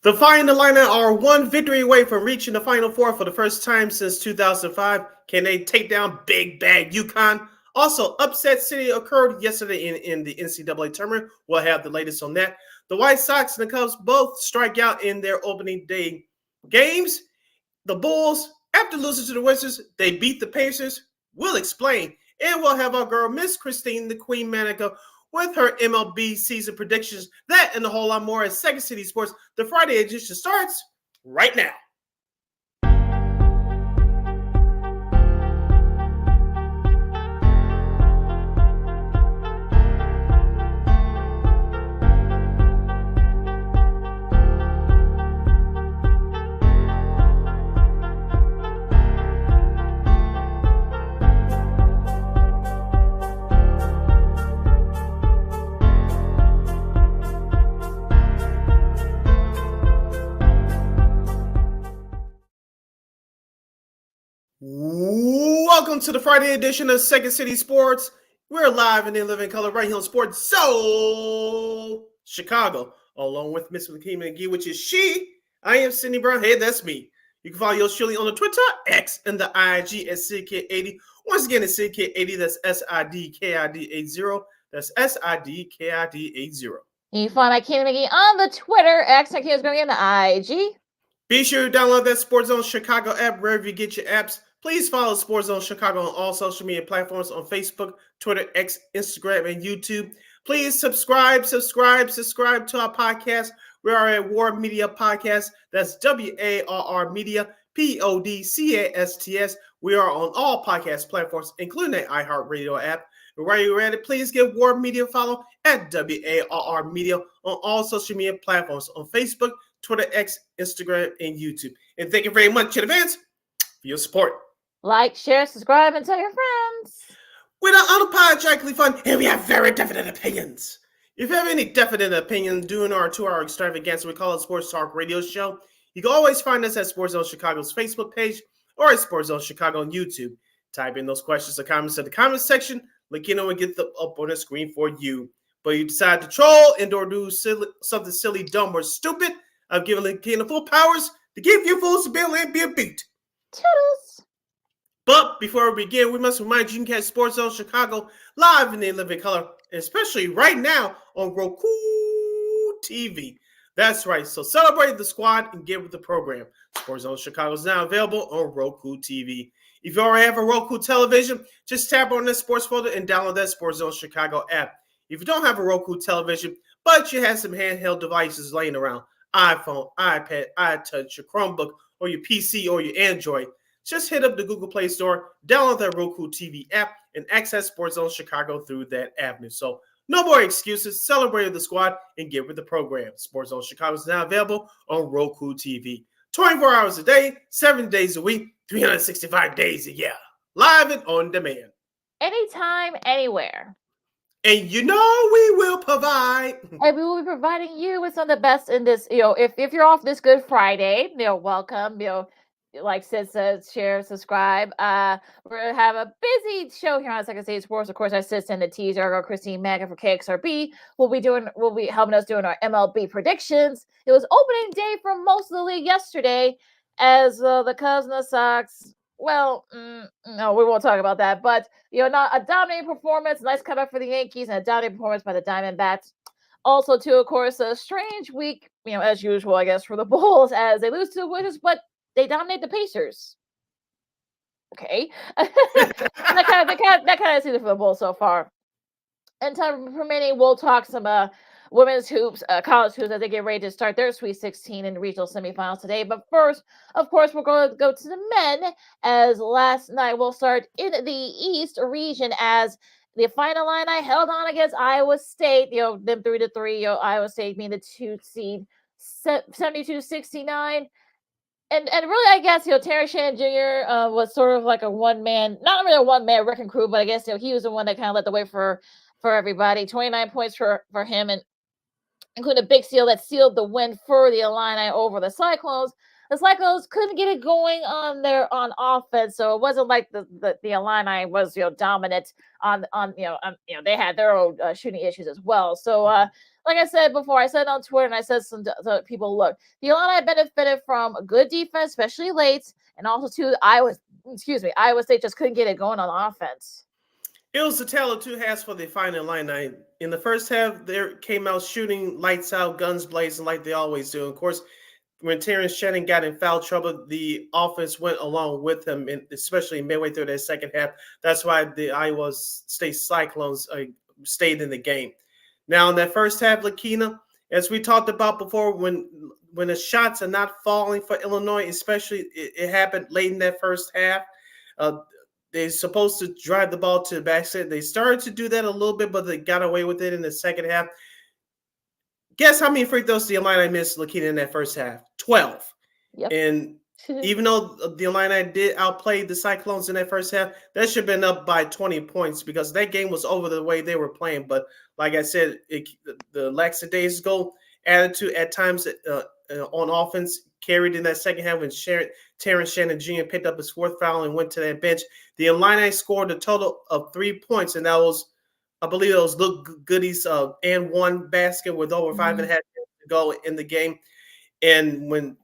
The Flying Illini are one victory away from reaching the Final Four for the first time since 2005. Can they take down Big Bad UConn? Also, Upset City occurred yesterday in the NCAA tournament. We'll have the latest on that. The White Sox and the Cubs both strike out in their opening day games. The Bulls, after losing to the Wizards, they beat the Pacers. We'll explain. And we'll have our girl, Miss Christine, the Queen Manika, with her MLB season predictions. That and a whole lot more as Second City Sports. The Friday edition starts right now. Welcome to the Friday edition of Second City Sports. We're live and in living color right here on Sports Soul Chicago, along with Miss Christine Manika, which is she. I am Sydney Brown. Hey, that's me. You can follow yours truly on the Twitter, X, and the IG at SidKid80. Once again, it's SidKid80. That's SIDKID80. That's SIDKID80. You can find my Christine Manika on the Twitter, X, and going in the IG. Be sure to download that Sports Zone Chicago app wherever you get your apps. Please follow Sports Zone Chicago on all social media platforms on Facebook, Twitter, X, Instagram, and YouTube. Please subscribe to our podcast. We are a War Media podcast. That's WARR Media, PODCASTS. We are on all podcast platforms, including the iHeartRadio app. And while you're at it, please give War Media a follow at WARR Media on all social media platforms on Facebook, Twitter, X, Instagram, and YouTube. And thank you very much in advance for your support. Like, share, subscribe, and tell your friends. We're unapologetically fun, and we have very definite opinions. If you have any definite opinions during our 2-hour extravaganza, we call it Sports Talk Radio Show. You can always find us at Sports Zone Chicago's Facebook page or at Sports Zone Chicago on YouTube. Type in those questions or comments in the comments section. Let you know and get them up on the screen for you. But you decide to troll and or do something silly, dumb, or stupid, I've given Lakina full powers to give you full ability and be a beat. Toodles. But before we begin, we must remind you can catch Sports Zone Chicago live in their living color, especially right now on Roku TV. That's right. So celebrate the squad and get with the program. Sports Zone Chicago is now available on Roku TV. If you already have a Roku television, just tap on the sports folder and download that Sports Zone Chicago app. If you don't have a Roku television, but you have some handheld devices laying around, iPhone, iPad, iTouch, your Chromebook, or your PC or your Android, just hit up the Google Play Store, download that Roku TV app, and access Sports Zone Chicago through that avenue. So no more excuses. Celebrate the squad and get with the program. Sports Zone Chicago is now available on Roku TV. 24 hours a day, 7 days a week, 365 days a year. Live and on demand. Anytime, anywhere. And you know we will provide. And we will be providing you with some of the best in this, if you're off this Good Friday, welcome, like Sid says, share, subscribe. We're gonna have a busy show here on Second City Sports. Of course, our assistant, the teaser, our girl Christine Manika for KXRB will be helping us doing our MLB predictions. It was opening day for most of the league yesterday, as the Cubs and the Sox. Well, no, we won't talk about that. But not a dominating performance, nice comeback for the Yankees, and a dominating performance by the Diamondbacks. Also, too, of course, a strange week, as usual, I guess, for the Bulls as they lose to the Wizards, but they dominate the Pacers. Okay. that kind of season for the Bulls so far. And time permitting, we'll talk some women's hoops, college hoops, as they get ready to start their Sweet 16 and regional semifinals today. But first, of course, we're going to go to the men, as last night we'll start in the East region as the final line I held on against Iowa State, them 3-3, Iowa State being the 2 seed, 72-69. And really, I guess, Terry Shannon Jr. Was sort of like a one-man, not really a one-man wrecking crew, but I guess, he was the one that kind of led the way for everybody. 29 points for him, and including a big seal that sealed the win for the Illini over the Cyclones. the Cyclones couldn't get it going on offense, so it wasn't like the Illini was dominant on they had their own shooting issues as well. So like I said before, I said on Twitter and I said to people, look, the Illini benefited from a good defense, especially late, and also too Iowa State just couldn't get it going on offense. It was the tale of two halves for the Fighting Illini. In the first half, they came out shooting lights out, guns blazing like they always do. Of course, when Terrence Shannon got in foul trouble, the offense went along with him, especially midway through that second half. That's why the Iowa State Cyclones stayed in the game. Now, in that first half, Lakina, as we talked about before, when the shots are not falling for Illinois, especially it happened late in that first half. They're supposed to drive the ball to the backside. They started to do that a little bit, but they got away with it in the second half. Guess how many free throws the Illini missed, Lakina, in that first half? 12. Yep. And even though the Illini did outplay the Cyclones in that first half, that should have been up by 20 points because that game was over the way they were playing. But like I said, the lackadaisical attitude at times on offense carried in that second half when Terrence Shannon Jr. picked up his fourth foul and went to that bench. The Illini scored a total of 3 points, and that was, I believe, it was Luke Goody's and one basket with over 5.5 minutes to go in the game. And when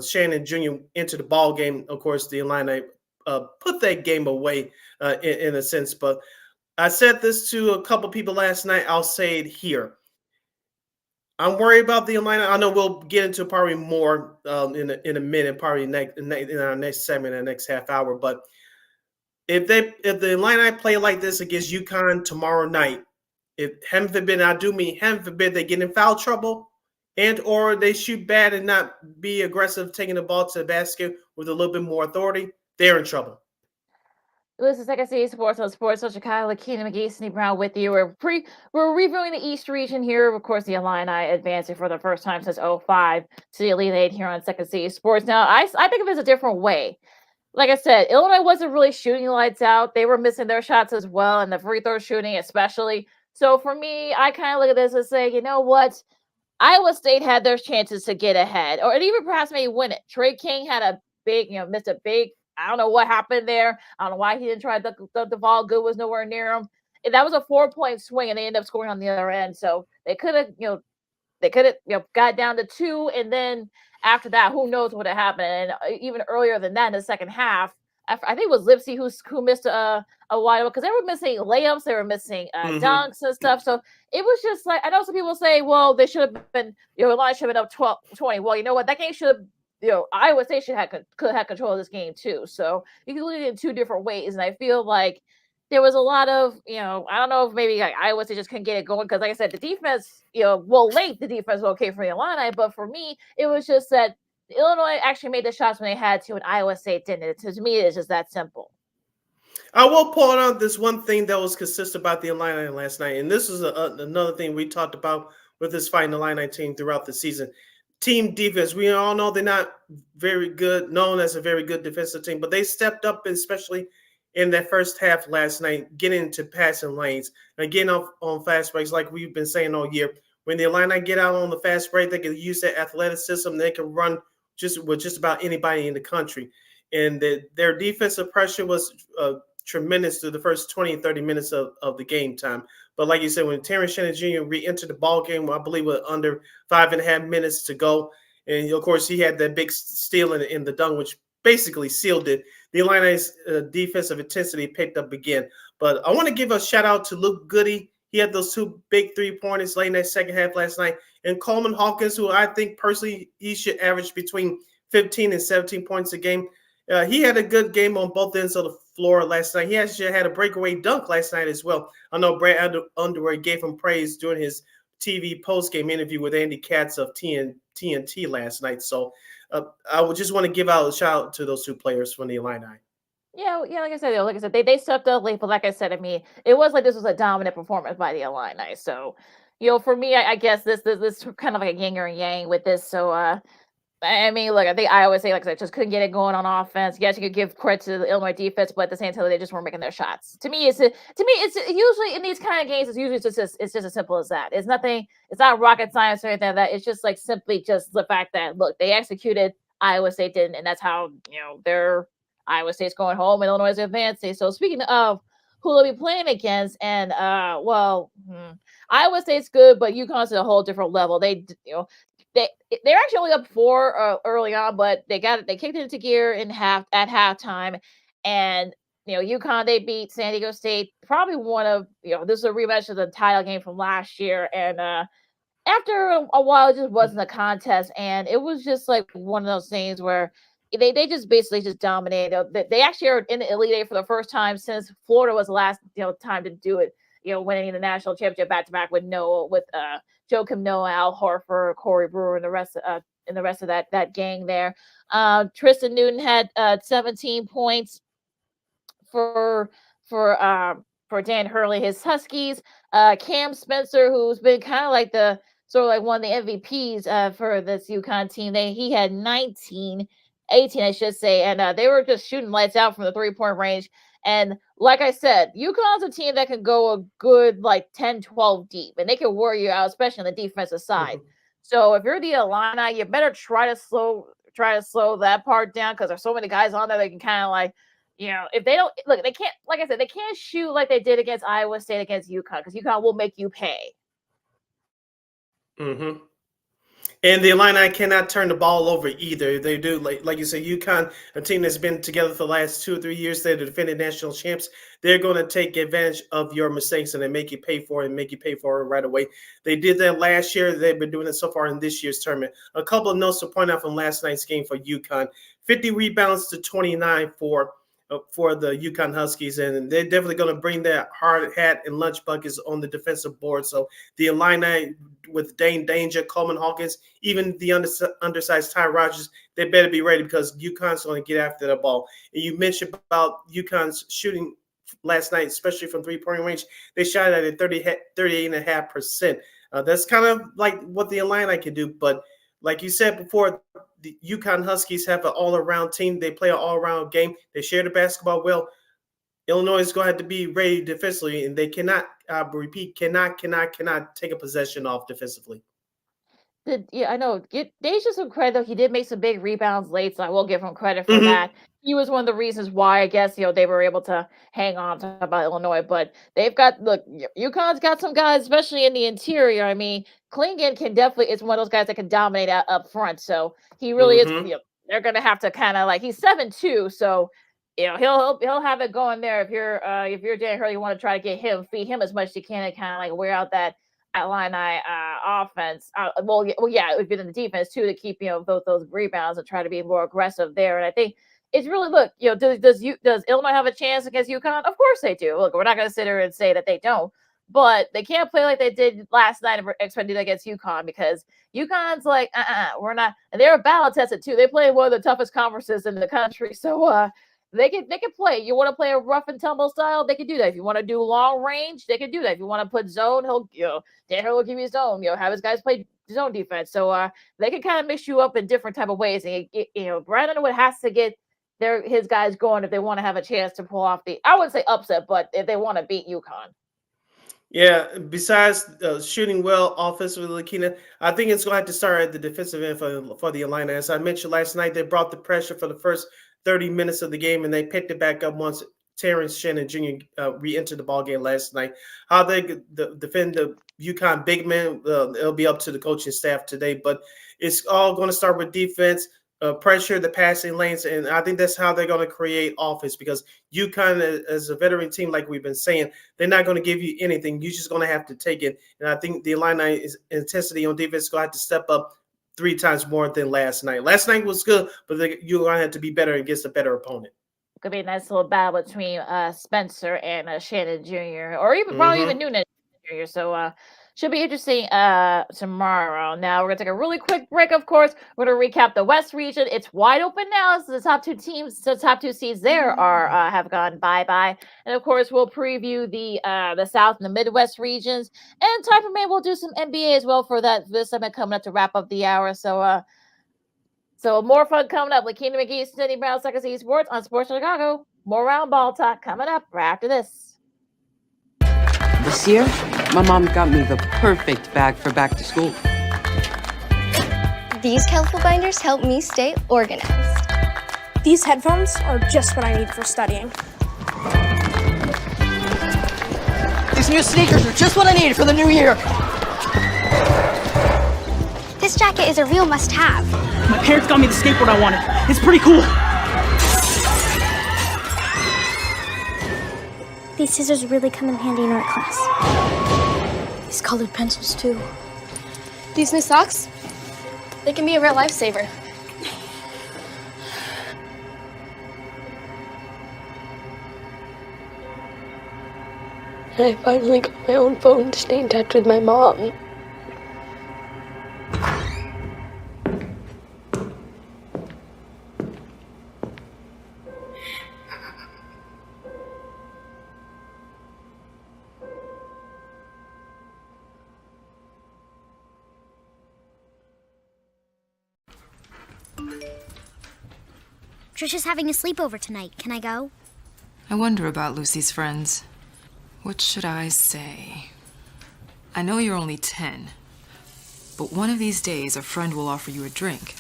Shannon Jr. entered the ball game, of course, the Illini put that game away in a sense. But I said this to a couple people last night. I'll say it here. I'm worried about the Illini. I know we'll get into probably more in a minute, probably in our next segment, the next half hour. But if the Illini play like this against UConn tomorrow night, heaven forbid they get in foul trouble and or they shoot bad and not be aggressive, taking the ball to the basket with a little bit more authority, they're in trouble. This is Second City Sports on Chicago. Lakina McGee, Sydney Brown with you. We're reviewing the East region here. Of course, the Illini advancing for the first time since 2005 to the Elite Eight here on Second City Sports. Now, I think of it as a different way. Like I said, Illinois wasn't really shooting lights out. They were missing their shots as well, and the free throw shooting especially. So for me, I kind of look at this and say, you know what? Iowa State had their chances to get ahead, or even perhaps maybe win it. Trey King had a big, missed a big. I don't know what happened there. I don't know why he didn't try the ball. Good was nowhere near him. And that was a 4-point swing, and they ended up scoring on the other end. So they could have, got down to 2, and then after that, who knows what had happened? And even earlier than that, in the second half, I think it was Lipsy who missed a wide open because they were missing layups, they were missing dunks and stuff. So it was just like, I know some people say, well, they should have been, Illinois should have been up 20. Well, you know what? That game should have, Iowa State could have control of this game too. So you can look at it in two different ways. And I feel like there was a lot of, I don't know if maybe like Iowa State just couldn't get it going. Because like I said, the defense, late the defense was okay for the Illini. But for me, it was just that Illinois actually made the shots when they had to, and Iowa State didn't. To me, it's just that simple. I will point out this one thing that was consistent about the Illini last night, and this is another thing we talked about with this Fighting Illini team throughout the season. Team defense. We all know they're not very good, known as a very good defensive team, but they stepped up, especially in that first half last night, getting into passing lanes and getting off on fast breaks like we've been saying all year. When the Illini get out on the fast break, they can use their athleticism. They can run with just about anybody in the country. And their defensive pressure was tremendous through the first 20, 30 minutes of the game time. But like you said, when Terrence Shannon Jr. re-entered the ball game, I believe with under 5.5 minutes to go, and of course he had that big steal in the dunk, which basically sealed it. The Illini's defensive intensity picked up again. But I want to give a shout out to Luke Goody. He had those 2 big 3-pointers late in that second half last night. And Coleman Hawkins, who I think personally he should average between 15 and 17 points a game. He had a good game on both ends of the floor last night. He actually had a breakaway dunk last night as well. I know Brad Underwood gave him praise during his TV postgame interview with Andy Katz of TNT last night. So I would just want to give out a shout out to those 2 players from the Illini. Yeah, like I said, they stepped up late, but like I said, I mean, it was like this was a dominant performance by the Illini. So, for me, I guess this kind of like a yin or yang with this. So, I mean, look, I think I always say, like I said, just couldn't get it going on offense. Yes, you could give credit to the Illinois defense, but at the same time, they just weren't making their shots. To me, it's usually in these kind of games, it's usually it's just as simple as that. It's nothing. It's not rocket science or anything like that. It's just like simply just the fact that look, they executed, Iowa State didn't, and that's how their Iowa State's going home and Illinois is advancing. So speaking of who they'll be playing against, and Iowa State's good, but UConn's at a whole different level. They're actually only up 4 early on, but they kicked it into gear at halftime, and UConn, they beat San Diego State, probably one of this is a rematch of the title game from last year, and after a while it just wasn't a contest, and it was just like one of those things where they just basically just dominated. They actually are in the Elite Eight for the first time since Florida was the last time to do it, winning the national championship back to back with Joakim Noah, Al Horford, Corey Brewer, and the rest of that gang there. Tristan Newton had 17 points for Dan Hurley, his Huskies. Cam Spencer, who's been kind of like one of the MVPs for this UConn team, he had 18, I should say, and they were just shooting lights out from the 3-point range. And like I said, UConn's a team that can go a good 10, 12 deep, and they can wear you out, especially on the defensive side. Mm-hmm. So if you're the Illini, you better try to slow that part down, because there's so many guys on there that can kind of if they don't look, they can't, like I said, they can't shoot like they did against Iowa State against UConn, because UConn will make you pay. Mm-hmm. And the Illini cannot turn the ball over either. They do, like you said, UConn, a team that's been together for the last 2 or 3 years. They're the defending national champs. They're going to take advantage of your mistakes and then make you pay for it, and make you pay for it right away. They did that last year. They've been doing it so far in this year's tournament. A couple of notes to point out from last night's game for UConn: 50 rebounds to 29 for the UConn Huskies, and they're definitely going to bring that hard hat and lunch buckets on the defensive board. So the Illini, with Dane Danger, Coleman Hawkins, even the undersized Ty Rogers, they better be ready, because UConn's going to get after the ball. And you mentioned about UConn's shooting last night, especially from 3-point range. They shot at a 38.5%. That's kind of like what the Illini can do. But like you said before, the UConn Huskies have an all-around team. They play an all-around game. They share the basketball well. Illinois is going to have to be ready defensively, and they cannot, cannot take a possession off defensively. I know. Give Deja some credit, though. He did make some big rebounds late, so I will give him credit for that. He was one of the reasons why, I guess, they were able to hang on to about Illinois. But UConn's got some guys, especially in the interior. I mean, Klingon is one of those guys that can dominate up front. So he really is. They're going to have to kind of he's 7'2", so he'll have it going there. If you're Dan Hurley, you want to try to feed him as much as you can, and kind of wear out that Illini offense. If you're in the defense too, to keep those rebounds and try to be more aggressive there. And I think it's really does Illinois have a chance against UConn? Of course they do. Look, we're not going to sit here and say that they don't, but they can't play like they did last night and expect to do that against UConn, because UConn's we're not, and they're battle tested too. They play one of the toughest conferences in the country, so they can play. You want to play a rough and tumble style, they can do that. If you want to do long range, they can do that. If you want to put zone, Dan will give you zone. Have his guys play zone defense. So they can kind of mix you up in different type of ways. And Brandon Wood has to get his guys going if they want to have a chance to pull off I wouldn't say upset, but if they want to beat UConn. Yeah, besides shooting well offensively, Lakina, I think it's going to have to start at the defensive end for the Illini. As I mentioned last night, they brought the pressure for the first 30 minutes of the game, and they picked it back up once Terrence Shannon Jr. Re-entered the ballgame last night. How they defend the UConn big men, it'll be up to the coaching staff today, but it's all going to start with defense, pressure the passing lanes, and I think that's how they're going to create offense, because UConn, as a veteran team, like we've been saying, they're not going to give you anything. You're just going to have to take it, and I think the Illini's intensity on defense is going to have to step up 3 times more than last night. Last night was good, but you're going to have to be better against a better opponent. Could be a nice little battle between Spencer and Shannon Jr., or probably even Noonan Jr. So should be interesting tomorrow. Now we're gonna take a really quick break. Of course, we're gonna recap the West region. It's wide open now. So the top 2 teams, the top 2 seeds there have gone bye-bye. And of course, we'll preview the South and the Midwest regions. And time permitting, we'll do some NBA as well for this segment coming up to wrap up the hour. So So more fun coming up. Lakina McGee, Cindy Brown, Second City Sports on Sports Chicago. More round ball talk coming up right after this. This year, my mom got me the perfect bag for back to school. These colorful binders help me stay organized. These headphones are just what I need for studying. These new sneakers are just what I need for the new year. This jacket is a real must-have. My parents got me the skateboard I wanted. It's pretty cool. These scissors really come in handy in art class. These colored pencils, too. These new socks, they can be a real lifesaver. And I finally got my own phone to stay in touch with my mom. Trisha's having a sleepover tonight. Can I go? I wonder about Lucy's friends. What should I say? I know you're only 10, but one of these days a friend will offer you a drink.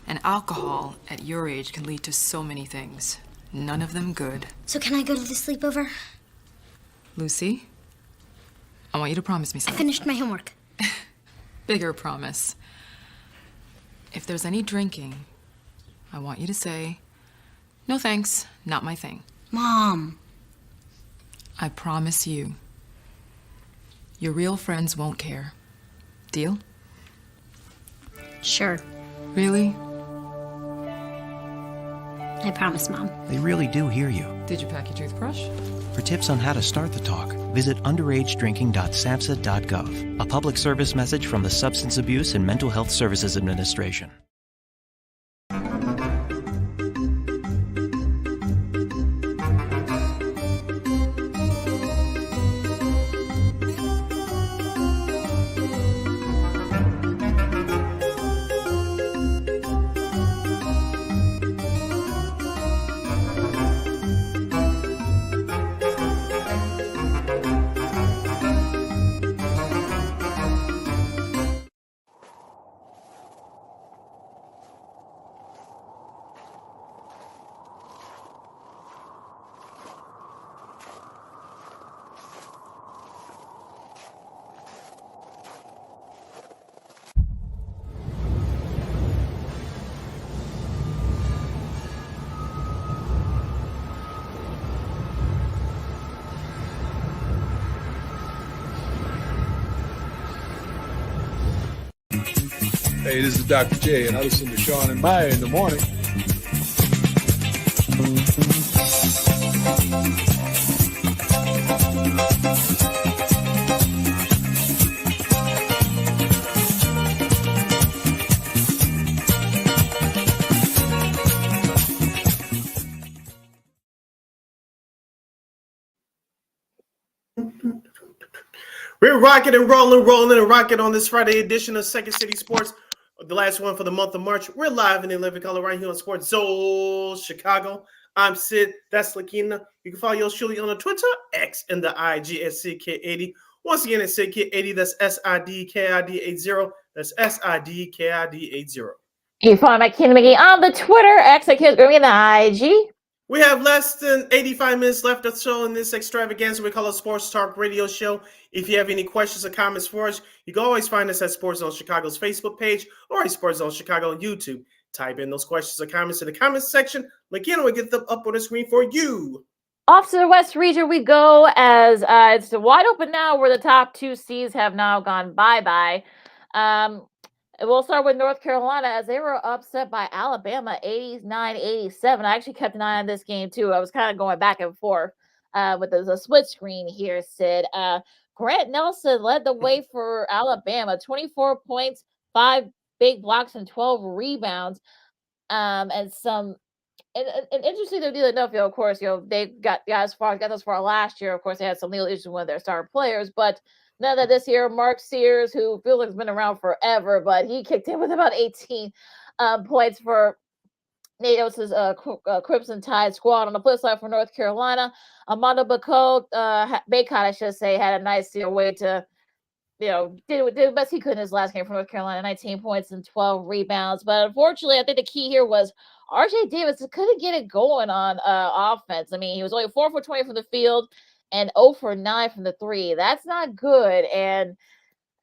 And alcohol at your age can lead to so many things. None of them good. So can I go to the sleepover? Lucy, I want you to promise me I something. finished my homework. Bigger promise. If there's any drinking, I want you to say, "No thanks, not my thing." Mom. I promise you, your real friends won't care. Deal? Sure. Really? I promise, Mom. They really do hear you. Did you pack your toothbrush? For tips on how to start the talk, visit underagedrinking.samhsa.gov. A public service message from the Substance Abuse and Mental Health Services Administration. Hey, this is Dr. J, and I listen to Sean and Maya in the morning. We're rocking and rolling and rocking on this Friday edition of Second City Sports, the last one for the month of March. We're live in the living color right here on Sports Zone Chicago. I'm Sid. That's Lakina. You can follow yours truly on the Twitter, X, and the IG at SidKid80. Once again, it's SidKid80. That's SIDKID80. That's SIDKID80. You can follow my Lakina McGee on the Twitter, X, and the IG. We have less than 85 minutes left or so in this extravaganza we call a Sports Talk Radio Show. If you have any questions or comments for us, you can always find us at Sports Zone Chicago's Facebook page or at Sports Zone Chicago on YouTube. Type in those questions or comments in the comments section. Again, we'll get them up on the screen for you. Off to the West region we go as it's wide open now where the top two seeds have now gone bye-bye. We'll start with North Carolina as they were upset by Alabama 89-87. I actually kept an eye on this game too. I was kind of going back and forth with the split screen here, Sid. Grant Nelson led the way for Alabama, 24 points, 5 big blocks, and 12 rebounds. And interesting to enough, of course, they got as far last year. Of course, they had some little issues with one of their star players, but none of that this year. Mark Sears, who feels like has been around forever, but he kicked in with about 18. points for Natos' Crimson Tide squad. On the flip side for North Carolina, Armando Bacot, I should say, had a nice way to, did the best he could in his last game for North Carolina, 19 points and 12 rebounds. But unfortunately, I think the key here was RJ Davis couldn't get it going on offense. I mean, he was only 4 for 20 from the field and 0 for 9 from the three. That's not good. And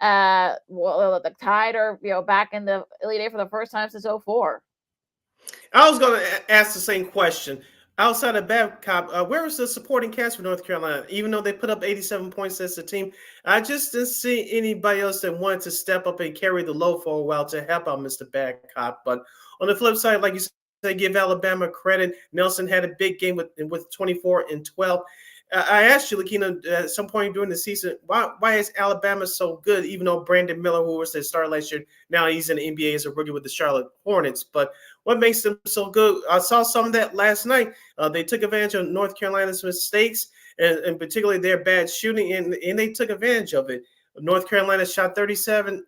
the Tide are back in the Elite Eight for the first time since 04. I was going to ask the same question. Outside of Babcock, where was the supporting cast for North Carolina? Even though they put up 87 points as a team, I just didn't see anybody else that wanted to step up and carry the load for a while to help out Mr. Babcock. But on the flip side, like you said, give Alabama credit. Nelson had a big game with 24 and 12. I asked you, Lakina, at some point during the season, why is Alabama so good, even though Brandon Miller, who was their star last year, now he's in the NBA as a rookie with the Charlotte Hornets. But what makes them so good? I saw some of that last night. They took advantage of North Carolina's mistakes, and particularly their bad shooting, and they took advantage of it. North Carolina shot 37%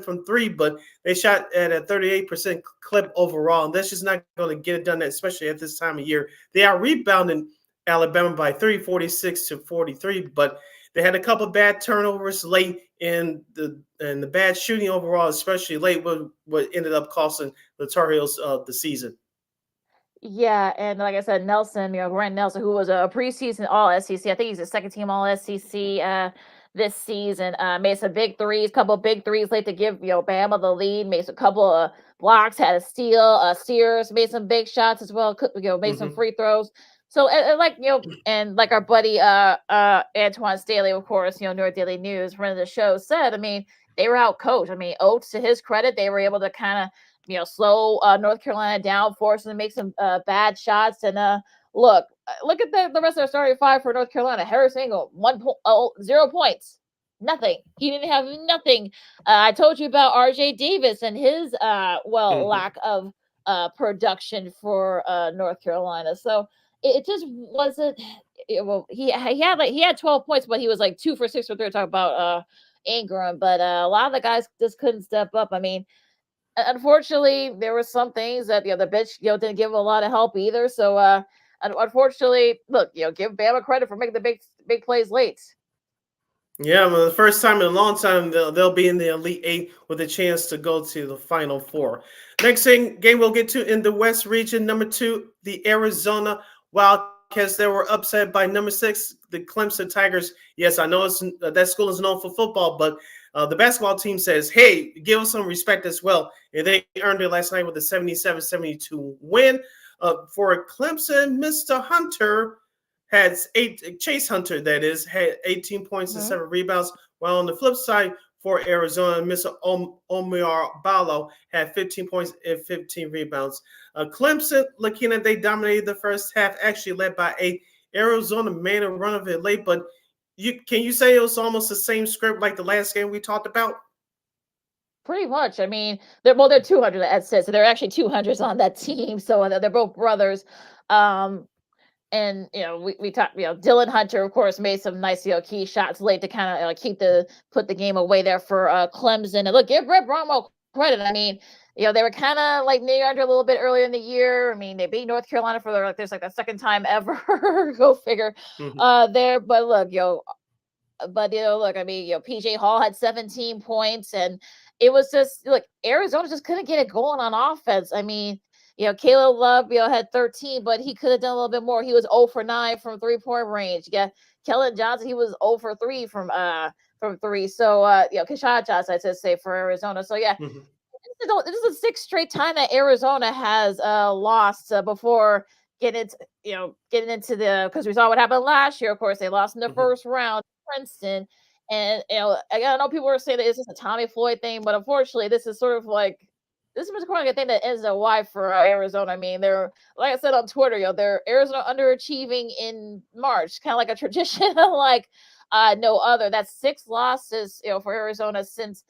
from three, but they shot at a 38% clip overall, and that's just not going to get it done, especially at this time of year. They are rebounding Alabama by 46-43, but they had a couple of bad turnovers late in the bad shooting overall, especially late, what ended up costing the Tar Heels the season. Yeah, and like I said, Nelson, Grant Nelson, who was a preseason All-SEC, I think he's a second-team All-SEC this season, made some big threes, couple of big threes late to give Bama the lead, made a couple of blocks, had a steal. Steers made some big shots as well, made some free throws. So, and like our buddy Antoine Staley, of course, North Daily News, friend of the show, said, I mean, they were out coached. I mean, Oates, to his credit, they were able to kind of, slow North Carolina down, force them to make some bad shots. And look at the rest of their starting five for North Carolina. Harris Engel, 0 points. Nothing. He didn't have nothing. I told you about RJ Davis and his lack of production for North Carolina. So it just wasn't. He had 12 points, but he was like 2 for 6 for 3. Talk about Ingram, but a lot of the guys just couldn't step up. I mean, unfortunately, there were some things that the bench didn't give a lot of help either. So unfortunately, look, give Bama credit for making the big plays late. Yeah, well, the first time in a long time they'll be in the Elite Eight with a chance to go to the Final Four. Next game we'll get to in the West region, number 2, the Arizona Wildcats. They were upset by number 6, the Clemson Tigers. Yes, I know that school is known for football, but the basketball team says, hey, give us some respect as well. And they earned it last night with a 77-72 win. For Clemson, Mr. Hunter Chase Hunter, that is, had 18 points and 7 rebounds. While on the flip side, for Arizona, Mr. Omar Ballo had 15 points and 15 rebounds. Clemson, Lakina, they dominated the first half, actually led by 8. Arizona made a run of it late, but can you say it was almost the same script like the last game we talked about? Pretty much. I mean, they're 200 as said, so they're actually 200s on that team. So they're both brothers. And we talked. Dylan Hunter, of course, made some nice key shots late to kind of put the game away there for Clemson. And look, give Brett Bromwell credit. I mean, they were kind of like near under a little bit earlier in the year. I mean, they beat North Carolina for the second time ever. Go figure. There, but look, look, I mean, PJ Hall had 17 points, and it was just Arizona just couldn't get it going on offense. I mean, Caleb Love, had 13, but he could have done a little bit more. He was 0 for 9 from 3-point range. Yeah, Kellen Johnson, he was 0 for 3 from 3. So, Keshad Johnson, I should say, for Arizona. So, yeah, this is the 6th straight time that Arizona has lost before getting into because we saw what happened last year. Of course, they lost in the first round to Princeton. And, I know people were saying that it's just a Tommy Floyd thing, but unfortunately, this is sort of this is a thing that ends a Y for Arizona. I mean, they're, like I said on Twitter, they're Arizona underachieving in March, kind of like a tradition like no other. That's 6 losses, for Arizona since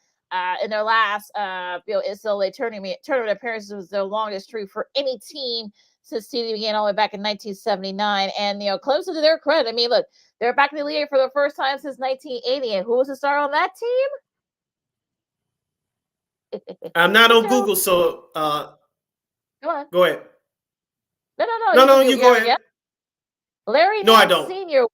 in their last NCAA tournament appearances. Was their longest streak for any team since TD began all the way back in 1979. And Clemson, to their credit, I mean, look, they're back in the league for the first time since 1980. And who was the star on that team? I'm not on Google, so Go on. Go ahead. No. You go ahead. Larry No, I Nance don't. Sr.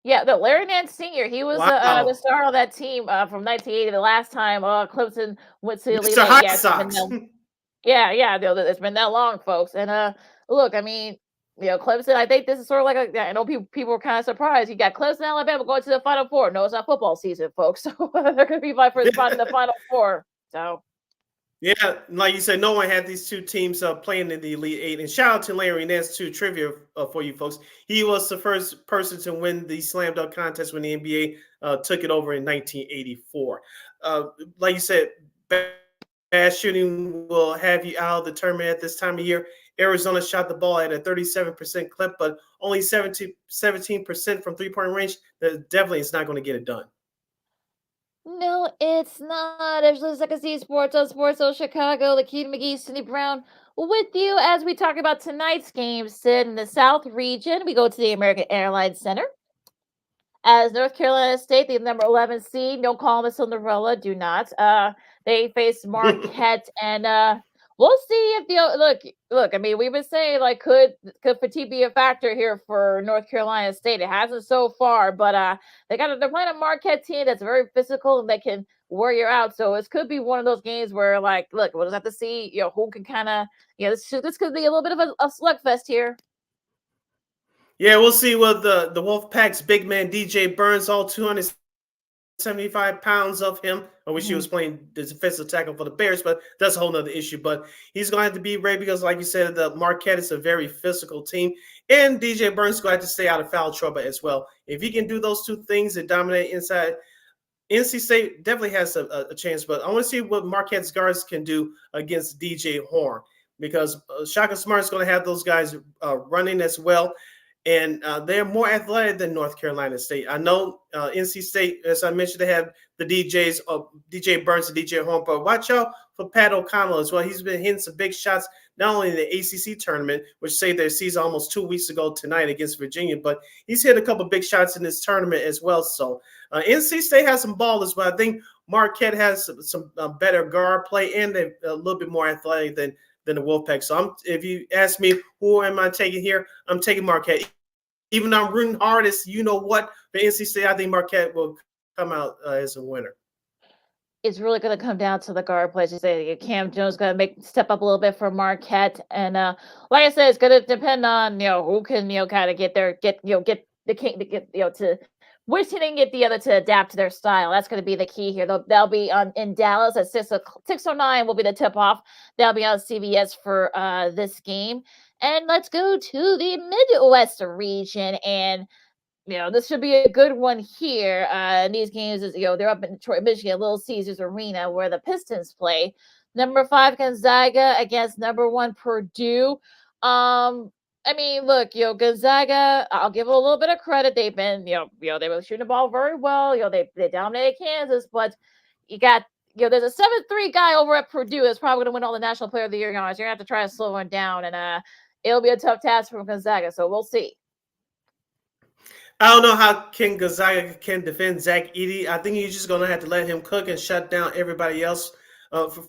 Larry Nance Sr. He was the Wow. star of that team from 1980. The last time Clemson went to the Elite Mr. Eight. High Yeah, Sox. it's been that long, folks. And look, I mean, Clemson. I think this is sort of like I know people were kind of surprised. You got Clemson, Alabama going to the Final Four. No, it's not football season, folks. So they're going to be my first spot in the Final Four. So. Yeah, like you said, no one had these two teams playing in the Elite Eight. And shout out to Larry Nance, too. Trivia for you folks. He was the first person to win the slam dunk contest when the NBA took it over in 1984. Like you said, bad shooting will have you out of the tournament at this time of year. Arizona shot the ball at a 37% clip, but only 17% from three-point range. That definitely is not going to get it done. No, it's not. It's just like a Z Sports on Sports Zone Chicago. Lakeith McGee, Cindy Brown with you as we talk about tonight's game. Sid in the South region. We go to the American Airlines Center. As North Carolina State, the number 11 seed, don't call them a Cinderella, do not. They face Marquette, and we'll see if the look. I mean, we've been saying like, could fatigue be a factor here for North Carolina State? It hasn't so far, but they're playing a Marquette team that's very physical and they can wear you out. So it could be one of those games where, like, look, we'll just have to see, who can kind of, this could be a little bit of a slugfest here. Yeah, we'll see what the Wolfpack's big man DJ Burns, all 275 pounds of him. I wish he was playing the defensive tackle for the Bears, but that's a whole nother issue. But he's going to have to be ready because, like you said, the Marquette is a very physical team, and DJ Burns is going to have to stay out of foul trouble as well. If he can do those two things and dominate inside, NC State definitely has a chance. But I want to see what Marquette's guards can do against DJ Horn, because Shaka Smart is going to have those guys running as well. And they're more athletic than North Carolina State. I know NC State, as I mentioned, they have the DJs, DJ Burns and DJ Horn, but watch out for Pat O'Connell as well. He's been hitting some big shots, not only in the ACC tournament, which saved their season almost 2 weeks ago tonight against Virginia, but he's hit a couple big shots in this tournament as well. So NC State has some ballers, but I think Marquette has some better guard play, and they're a little bit more athletic than the Wolfpack. So if you ask me, who am I taking here? I'm taking Marquette. Even though I'm rooting hardest, for NC State, I think Marquette will come out as a winner. It's really going to come down to the guard play. You say Cam Jones going to step up a little bit for Marquette, and like I said, it's going to depend on who can kind of get the king to get to which they can get the other to adapt to their style. That's going to be the key here. They'll be in Dallas at 6:09 will be the tip off. They'll be on CBS for this game. And let's go to the Midwest region, and this should be a good one here. These games is they're up in Detroit, Michigan, Little Caesars Arena, where the Pistons play. Number 5 Gonzaga against number 1 Purdue. I mean, look, Gonzaga, I'll give them a little bit of credit. They've been, they were shooting the ball very well. They dominated Kansas, but you got, there's a 7'3" guy over at Purdue that's probably going to win all the National Player of the Year honors. You're going to have to try to slow him down, and it'll be a tough task for Gonzaga, so we'll see. I don't know how Gonzaga can defend Zach Edey. I think you're just going to have to let him cook and shut down everybody else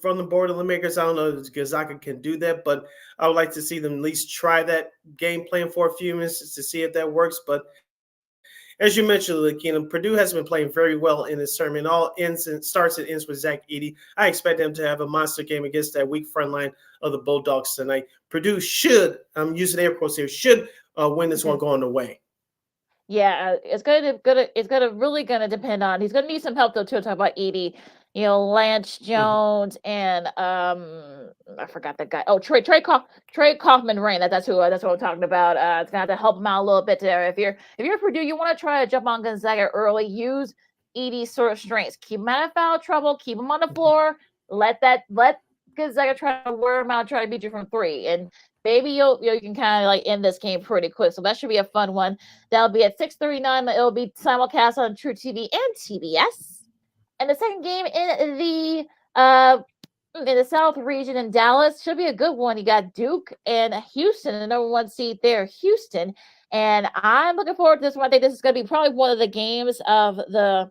from the Boilermakers. I don't know if Gonzaga can do that, but I would like to see them at least try that game plan for a few minutes to see if that works. But as you mentioned, Purdue has been playing very well in this tournament. All starts and ends with Zach Edey. I expect them to have a monster game against that weak front line of the Bulldogs tonight. Purdue should, I'm using air quotes here, should win this one going away. Yeah, it's really gonna depend on. He's gonna need some help though too. Talk about Edey, Lance Jones, and I forgot that guy. Oh, Trey Kaufman Rain. That's what I'm talking about. It's gonna have to help him out a little bit there. If you're Purdue, you want to try to jump on Gonzaga early. Use Edey's sort of strengths. Keep him out of foul trouble. Keep him on the floor. Let Gonzaga try to wear him out. Try to beat you from 3 and. Maybe you can kind of like end this game pretty quick. So that should be a fun one. That'll be at 6:39. It'll be simulcast on True TV and TBS. And the second game in the South region in Dallas should be a good one. You got Duke and Houston, the number 1 seed there, Houston. And I'm looking forward to this one. I think this is going to be probably one of the games of the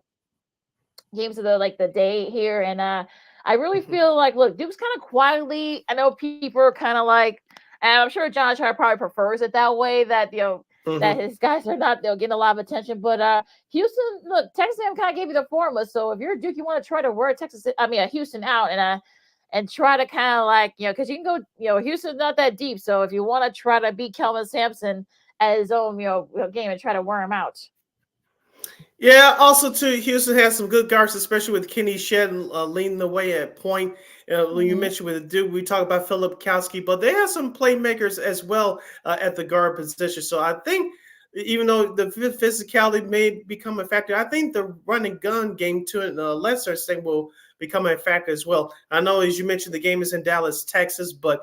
day here. And I really feel like, look, Duke's kind of quietly. I know people are kind of like, and I'm sure John Char probably prefers it that way. That that his guys are not getting a lot of attention. But Houston, look, Texas A&M kind of gave you the formula. So if you're Duke, you want to try to wear Houston out and try to kind of like because you can go Houston's not that deep. So if you want to try to beat Kelvin Sampson at his own game and try to wear him out. Yeah, also too, Houston has some good guards, especially with Kenny Shedd leading the way at point. When you mentioned with Duke, we talk about Philip Kowski, but they have some playmakers as well at the guard position. So I think even though the physicality may become a factor, I think the run and gun game to it, a lesser extent, will become a factor as well. I know, as you mentioned, the game is in Dallas, Texas, but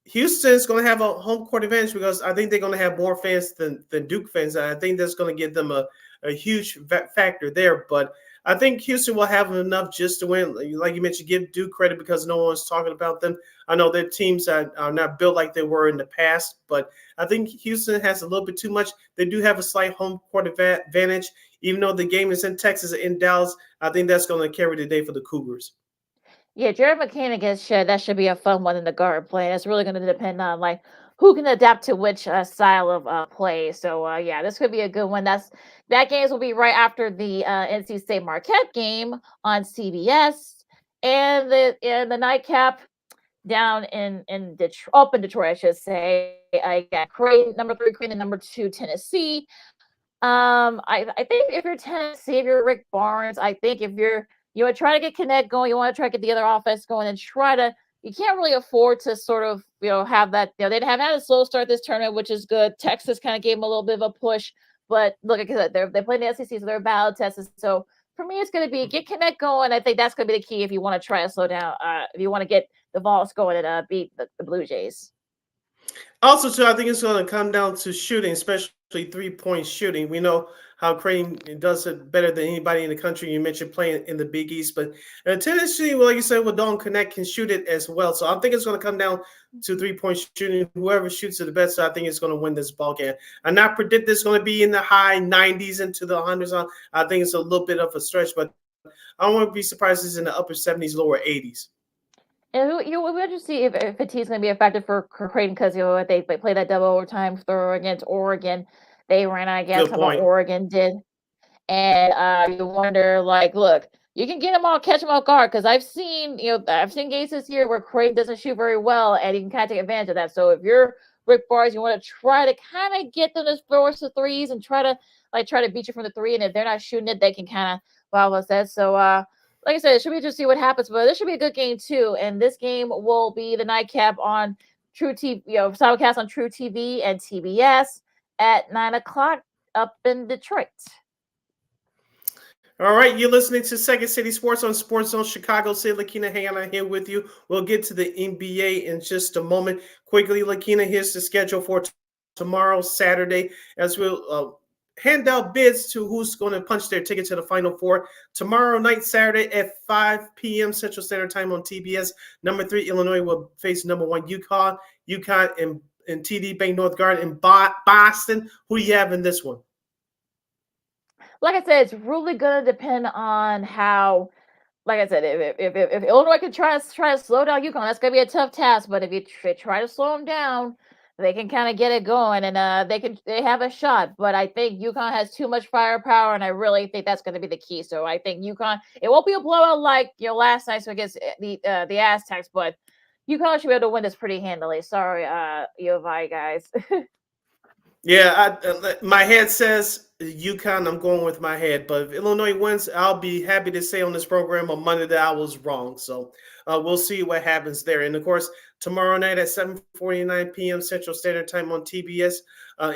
Houston's going to have a home court advantage because I think they're going to have more fans than Duke fans. I think that's going to give them a huge factor there. But I think Houston will have enough just to win. Like you mentioned, give Duke credit because no one's talking about them. I know their teams are not built like they were in the past, but I think Houston has a little bit too much. They do have a slight home court advantage. Even though the game is in Texas, in Dallas, I think that's going to carry the day for the Cougars. Yeah, Jared McCain against Shed, that should be a fun one in the guard play. It's really going to depend on like who can adapt to which style of play. So yeah, this could be a good one. That games will be right after the NC State Marquette game on CBS, and the nightcap down in Detroit, up in Detroit, I should say. I got Creighton, number 3 Creighton, number 2 Tennessee. I think if you're Tennessee, if you're Rick Barnes, I think if you want to try to get Connect going, you want to try to get the other offense going, and you can't really afford to sort of have that. They have had a slow start this tournament, which is good. Texas kind of gave them a little bit of a push, but look, like I said, they play in the SEC, so they're battle tested. So for me, it's going to be get Connect going. I think that's going to be the key if you want to try to slow down. If you want to get the Vols going and beat the Blue Jays. Also, too, I think it's going to come down to shooting, especially 3-point shooting. We know how Creighton does it better than anybody in the country. You mentioned playing in the Big East, but Tennessee, well, like you said, with Dalton Connect can shoot it as well. So I think it's going to come down to 3-point shooting. Whoever shoots it the best, I think is going to win this ball game. I not predict this going to be in the high 90s into the hundreds. I think it's a little bit of a stretch, but I won't be surprised if it's in the upper 70s, lower 80s. And we'll have to see if fatigue is going to be effective for Creighton because they play that double overtime throw against Oregon. They ran out against how Oregon did, and you wonder like, look, you can get them all, catch them off guard because I've seen games this year where Creighton doesn't shoot very well, and you can kind of take advantage of that. So if you're Rick Barnes, you want to try to kind of get them to force the threes and try to beat you from the three, and if they're not shooting it, they can kind of follow that. So like I said, it should be interesting to see what happens, but this should be a good game too. And this game will be the nightcap on True TV, simulcast on True TV and TBS at 9:00 up in Detroit. All right, you're listening to Second City Sports on Sports Zone Chicago. Sid Lakina hanging out here with you. We'll get to the NBA in just a moment. Quickly, Lakina, here's the schedule for tomorrow, Saturday, as we'll hand out bids to who's going to punch their ticket to the Final Four. Tomorrow night, Saturday at 5 p.m. Central Standard Time on TBS. Number 3, Illinois will face number 1, UConn and TD Bank North Garden in Boston. Who do you have in this one? Like I said, it's really going to depend on how, like I said, if Illinois can try to slow down UConn, that's going to be a tough task. But if you try to slow them down, they can kind of get it going, and they have a shot. But I think UConn has too much firepower, and I really think that's going to be the key. So I think UConn, it won't be a blowout like last night against the Aztecs, but UConn should be able to win this pretty handily. Sorry, U of I guys. Yeah, my head says UConn. I'm going with my head. But if Illinois wins, I'll be happy to say on this program on Monday that I was wrong. So we'll see what happens there. And, of course, tomorrow night at 7:49 p.m. Central Standard Time on TBS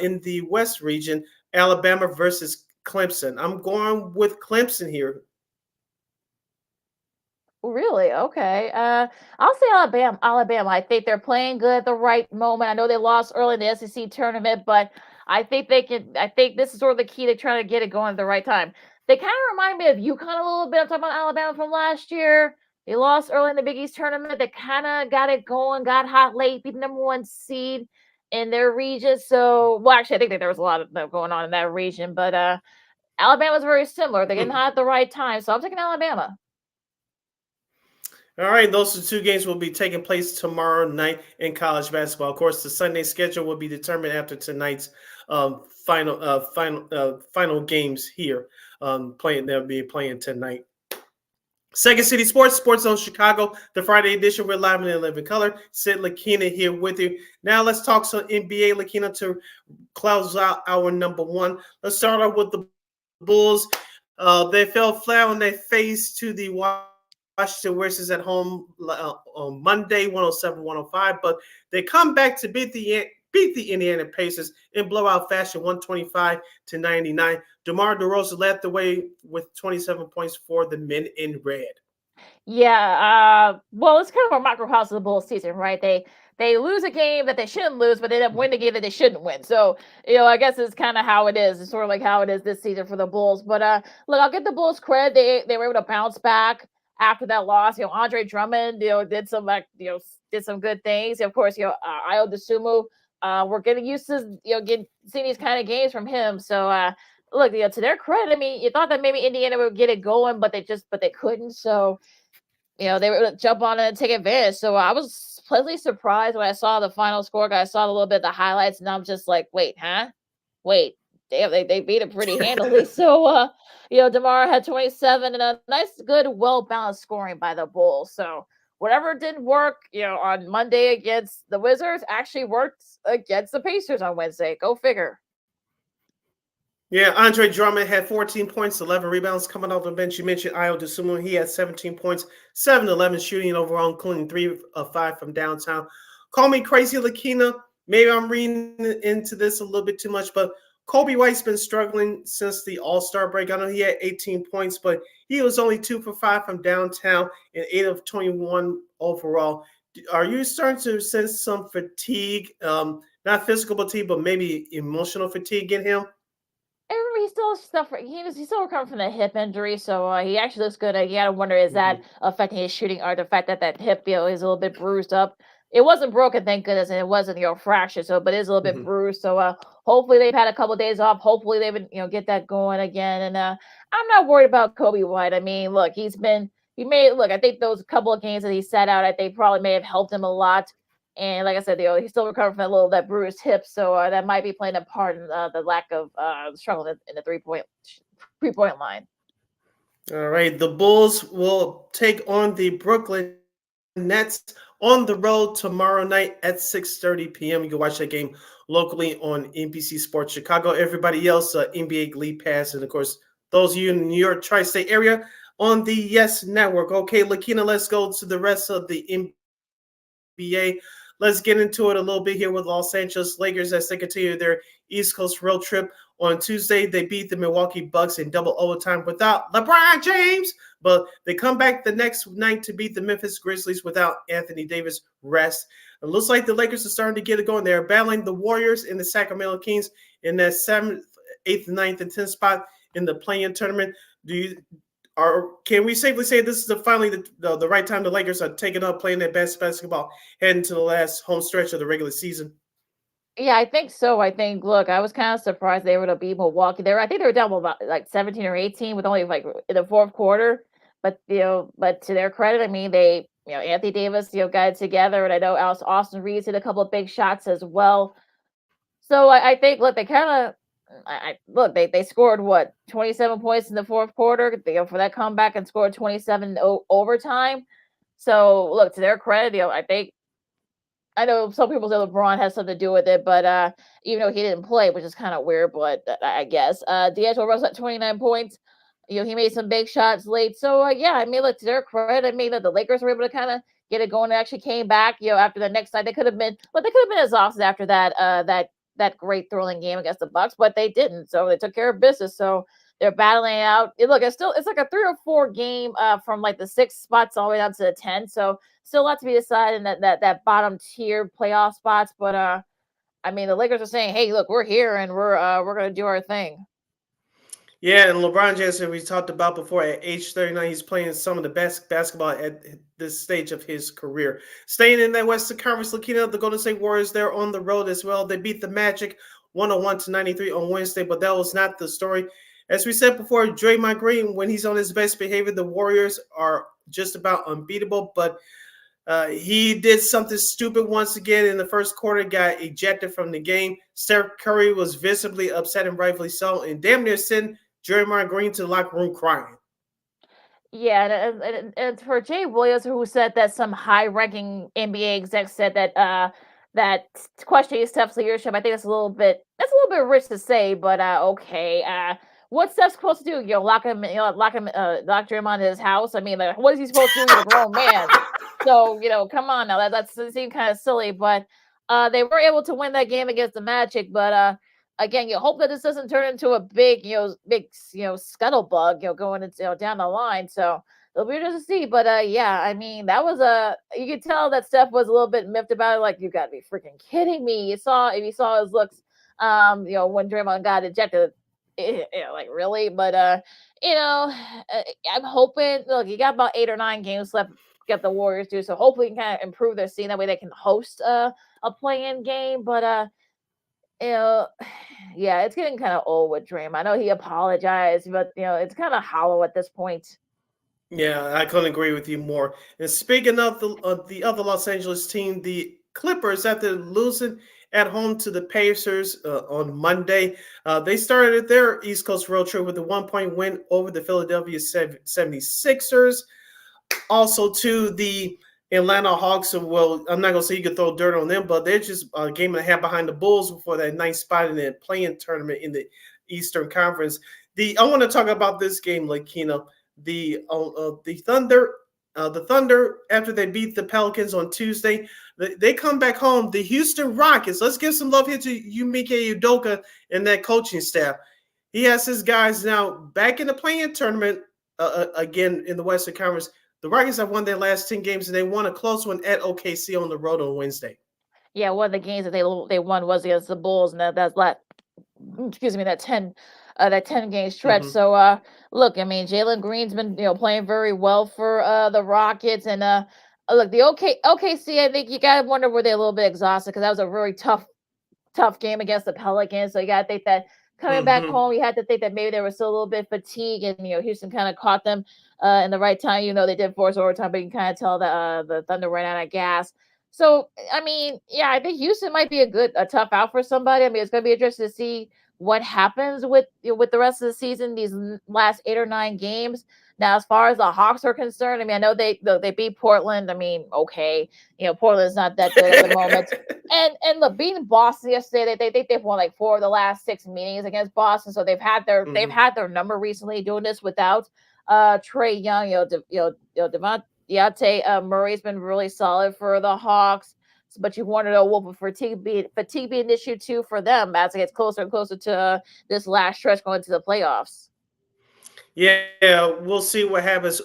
in the West region, Alabama versus Clemson. I'm going with Clemson here. Really? Okay. I'll say Alabama. I think they're playing good at the right moment. I know they lost early in the SEC tournament, but I think they can. I think this is sort of the key to trying to get it going at the right time. They kind of remind me of UConn a little bit. I'm talking about Alabama from last year. They lost early in the Big East tournament. They kind of got it going, got hot late, beat the number 1 seed in their region. So, well, actually, I think that there was a lot of that going on in that region, but Alabama's very similar. They're getting hot at the right time. So I'm taking Alabama. All right, those are two games will be taking place tomorrow night in college basketball. Of course, the Sunday schedule will be determined after tonight's final games here. They'll be playing tonight. Second City Sports Zone Chicago, the Friday edition. We're live in living color. Sid Lakina here with you. Now let's talk some NBA, Lakina, to close out our number one. Let's start off with the Bulls. They fell flat on their face to the Washington Wizards at home on Monday, 107-105, but they come back to beat the Indiana Pacers in blowout fashion, 125-99. DeMar DeRozan led the way with 27 points for the men in red. Yeah, well, it's kind of a microcosm of the Bulls season, right? They lose a game that they shouldn't lose, but they end up winning a game that they shouldn't win. So, I guess it's kind of how it is. It's sort of like how it is this season for the Bulls. But look, I'll give the Bulls credit. They were able to bounce back after that loss. Andre Drummond, did some good things. Of course, Ayo Dosunmu, we're getting used to seeing these kind of games from him. So look, to their credit, I mean, you thought that maybe Indiana would get it going, but they couldn't. So they were able to jump on it and take advantage. So I was pleasantly surprised when I saw the final score. I saw a little bit of the highlights, and I'm just like, wait, damn, they beat it pretty handily. So DeMar had 27 and a nice, good, well-balanced scoring by the Bulls. So whatever didn't work, on Monday against the Wizards actually worked against the Pacers on Wednesday. Go figure. Yeah, Andre Drummond had 14 points, 11 rebounds coming off the bench. You mentioned Ayo Dosunmu. He had 17 points, 7-11 shooting overall, including 3 of 5 from downtown. Call me crazy, Lakina. Maybe I'm reading into this a little bit too much, but Kobe White's been struggling since the All-Star break. I know he had 18 points, but he was only 2 for 5 from downtown and 8 of 21 overall. Are you starting to sense some fatigue, not physical fatigue, but maybe emotional fatigue in him? I remember he's still suffering. He's still recovering from the hip injury, so he actually looks good. You gotta wonder, is that affecting his shooting, or the fact that hip is a little bit bruised up? It wasn't broken, thank goodness, and it wasn't fractured, so but it is a little bit bruised. So hopefully they've had a couple of days off. Hopefully they would get that going again. And I'm not worried about Kobe White. I mean, look, I think those couple of games that he sat out, I think probably may have helped him a lot. And like I said, he's still recovering from that bruised hip, so that might be playing a part in the lack of struggle in the three-point line. All right, the Bulls will take on the Brooklyn Nets on the road tomorrow night at 6:30 p.m. You can watch that game locally on NBC Sports Chicago. Everybody else, NBA League Pass, and of course, those of you in the New York tri-state area on the Yes Network. Okay, Lakina, let's go to the rest of the NBA. Let's get into it a little bit here with Los Angeles Lakers as they continue their East Coast road trip. On Tuesday, they beat the Milwaukee Bucks in double overtime without LeBron James, but they come back the next night to beat the Memphis Grizzlies without Anthony Davis rest. It looks like the Lakers are starting to get it going. They're battling the Warriors and the Sacramento Kings in that 7th, 8th, 9th, and 10th spot in the play-in tournament. Can we safely say this is finally the right time the Lakers are taking up playing their best basketball heading to the last home stretch of the regular season? Yeah, I think so. I think, look, I was kind of surprised they were to beat Milwaukee. I think they were down about 17 or 18 with only in the fourth quarter. But but to their credit, I mean, they Anthony Davis got it together, and I know Austin Reeves hit a couple of big shots as well. So I think, look, they kind of they scored 27 points in the fourth quarter for that comeback, and scored 27 overtime. So look, to their credit, I know some people say LeBron has something to do with it, but even though he didn't play, which is kind of weird, but I guess D'Angelo Russell at 29 points. He made some big shots late. So yeah, I mean, look, to their credit, I mean, the Lakers were able to kind of get it going. They actually came back, after the next night. They could have been exhausted after that great thrilling game against the Bucks, but they didn't. So they took care of business. So they're battling out. It's like a 3 or 4 game from the 6 spots all the way down to the 10. So still a lot to be decided in that bottom tier playoff spots. But I mean, the Lakers are saying, hey, look, we're here and we're gonna do our thing. Yeah, and LeBron James, we talked about before, at age 39, he's playing some of the best basketball at this stage of his career. Staying in that Western Conference, Lakina, the Golden State Warriors, they're on the road as well. They beat the Magic 101-93 on Wednesday, but that was not the story. As we said before, Draymond Green, when he's on his best behavior, the Warriors are just about unbeatable, but he did something stupid once again in the first quarter, got ejected from the game. Steph Curry was visibly upset, and rightfully so, and damn near sent Draymond Green to the locker room crying. Yeah, and for Jay Williams, who said that some high-ranking NBA exec said that that questioning Steph's leadership, I think that's a little bit rich to say, but okay. What's Steph supposed to do? Lock him, lock Draymond in his house. I mean, like, what is he supposed to do? He's a grown man. So come on now, that seemed kind of silly, but they were able to win that game against the Magic, but again, you hope that this doesn't turn into a big, scuttlebug, going into, down the line. So it'll be interesting to see. But yeah, I mean, that was you could tell that Steph was a little bit miffed about it. Like, you got to be freaking kidding me. If you saw his looks, when Draymond got ejected, like, really. But I'm hoping. Look, you got about 8 or 9 games left. Get the Warriors do, so hopefully you can kind of improve their scene. That way they can host a play-in game. But yeah, it's getting kind of old with Dream. I know he apologized, but it's kind of hollow at this point. Yeah, I couldn't agree with you more. And speaking of the other Los Angeles team, the Clippers, after losing at home to the Pacers on Monday, they started their East Coast road trip with a 1-point win over the Philadelphia 76ers. Also, to the Atlanta Hawks, well, I'm not going to say you can throw dirt on them, but they're just a game and a half behind the Bulls before that ninth spot in the play-in tournament in the Eastern Conference. I want to talk about this game, Lakina. The Thunder, after they beat the Pelicans on Tuesday, they come back home. The Houston Rockets, let's give some love here to Yumike Udoka and that coaching staff. He has his guys now back in the play-in tournament again in the Western Conference. The Rockets have won their last 10 games, and they won a close one at OKC on the road on Wednesday. Yeah, one of the games that they won was against the Bulls, and that 10-game stretch. Mm-hmm. So look, I mean, Jalen Green's been playing very well for the Rockets, and look, the OKC, I think you gotta wonder were they a little bit exhausted, because that was a very tough game against the Pelicans. So you gotta think that coming back home, you had to think that maybe they were still a little bit fatigued, and Houston kind of caught them in the right time. They did force overtime, but you can kind of tell that the Thunder ran out of gas. So I mean, yeah, I think Houston might be a tough out for somebody. I mean, it's going to be interesting to see what happens with the rest of the season, these last 8 or 9 games. Now, as far as the Hawks are concerned, I mean, I know they beat Portland. I mean, okay, Portland's not that good at the moment. And look, beating Boston yesterday, they think they've won like 4 of the last 6 meetings against Boston, so they've had their number recently. Doing this without Trae Young, Dejounte Murray's been really solid for the Hawks. But you wonder, will fatigue be an issue too for them as it gets closer and closer to this last stretch going to the playoffs? Yeah, we'll see what happens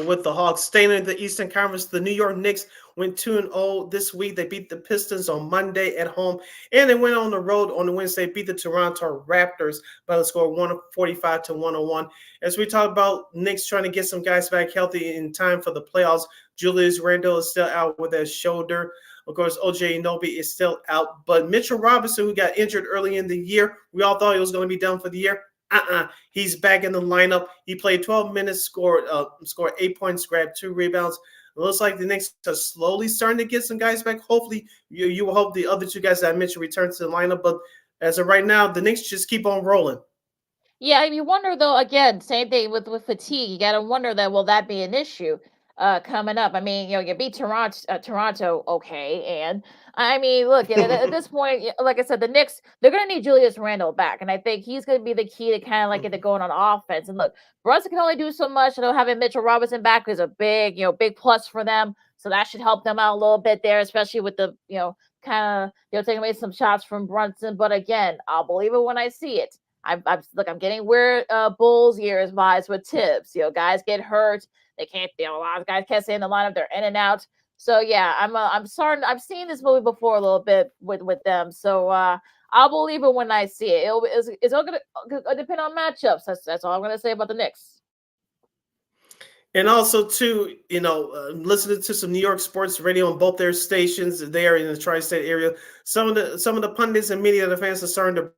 with the Hawks. Staying in the Eastern Conference, the New York Knicks went 2-0 this week. They beat the Pistons on Monday at home, and they went on the road on the Wednesday, beat the Toronto Raptors by the score 145-101. As we talk about Knicks trying to get some guys back healthy in time for the playoffs, Julius Randle is still out with that shoulder. Of course, OJ Anunoby is still out, but Mitchell Robinson, who got injured early in the year, we all thought he was going to be done for the year. He's back in the lineup. He played 12 minutes, scored 8 points, grabbed 2 rebounds. It looks like the Knicks are slowly starting to get some guys back. Hopefully, you will hope the other 2 guys that I mentioned return to the lineup. But as of right now, the Knicks just keep on rolling. Yeah, you wonder though. Again, same thing with fatigue. You got to wonder that will that be an issue coming up? I mean, you beat Toronto, okay, and I mean, look, at this point, like I said, the Knicks, they're going to need Julius Randle back, and I think he's going to be the key to kind of like get it going on offense. And look, Brunson can only do so much. Having Mitchell Robinson back is a big plus for them, so that should help them out a little bit there, especially with the kind of taking away some shots from Brunson. But again, I'll believe it when I see it. I'm getting weird Bulls years vibes with Tibbs. Guys get hurt. They can't. A lot of guys can't stay in the lineup. They're in and out. So yeah, I'm sorry. I've seen this movie before a little bit with them. So I'll believe it when I see it. It's all gonna depend on matchups. That's all I'm gonna say about the Knicks. And also, too, listening to some New York sports radio on both their stations there in the tri-state area, some of the pundits and media, the fans are starting to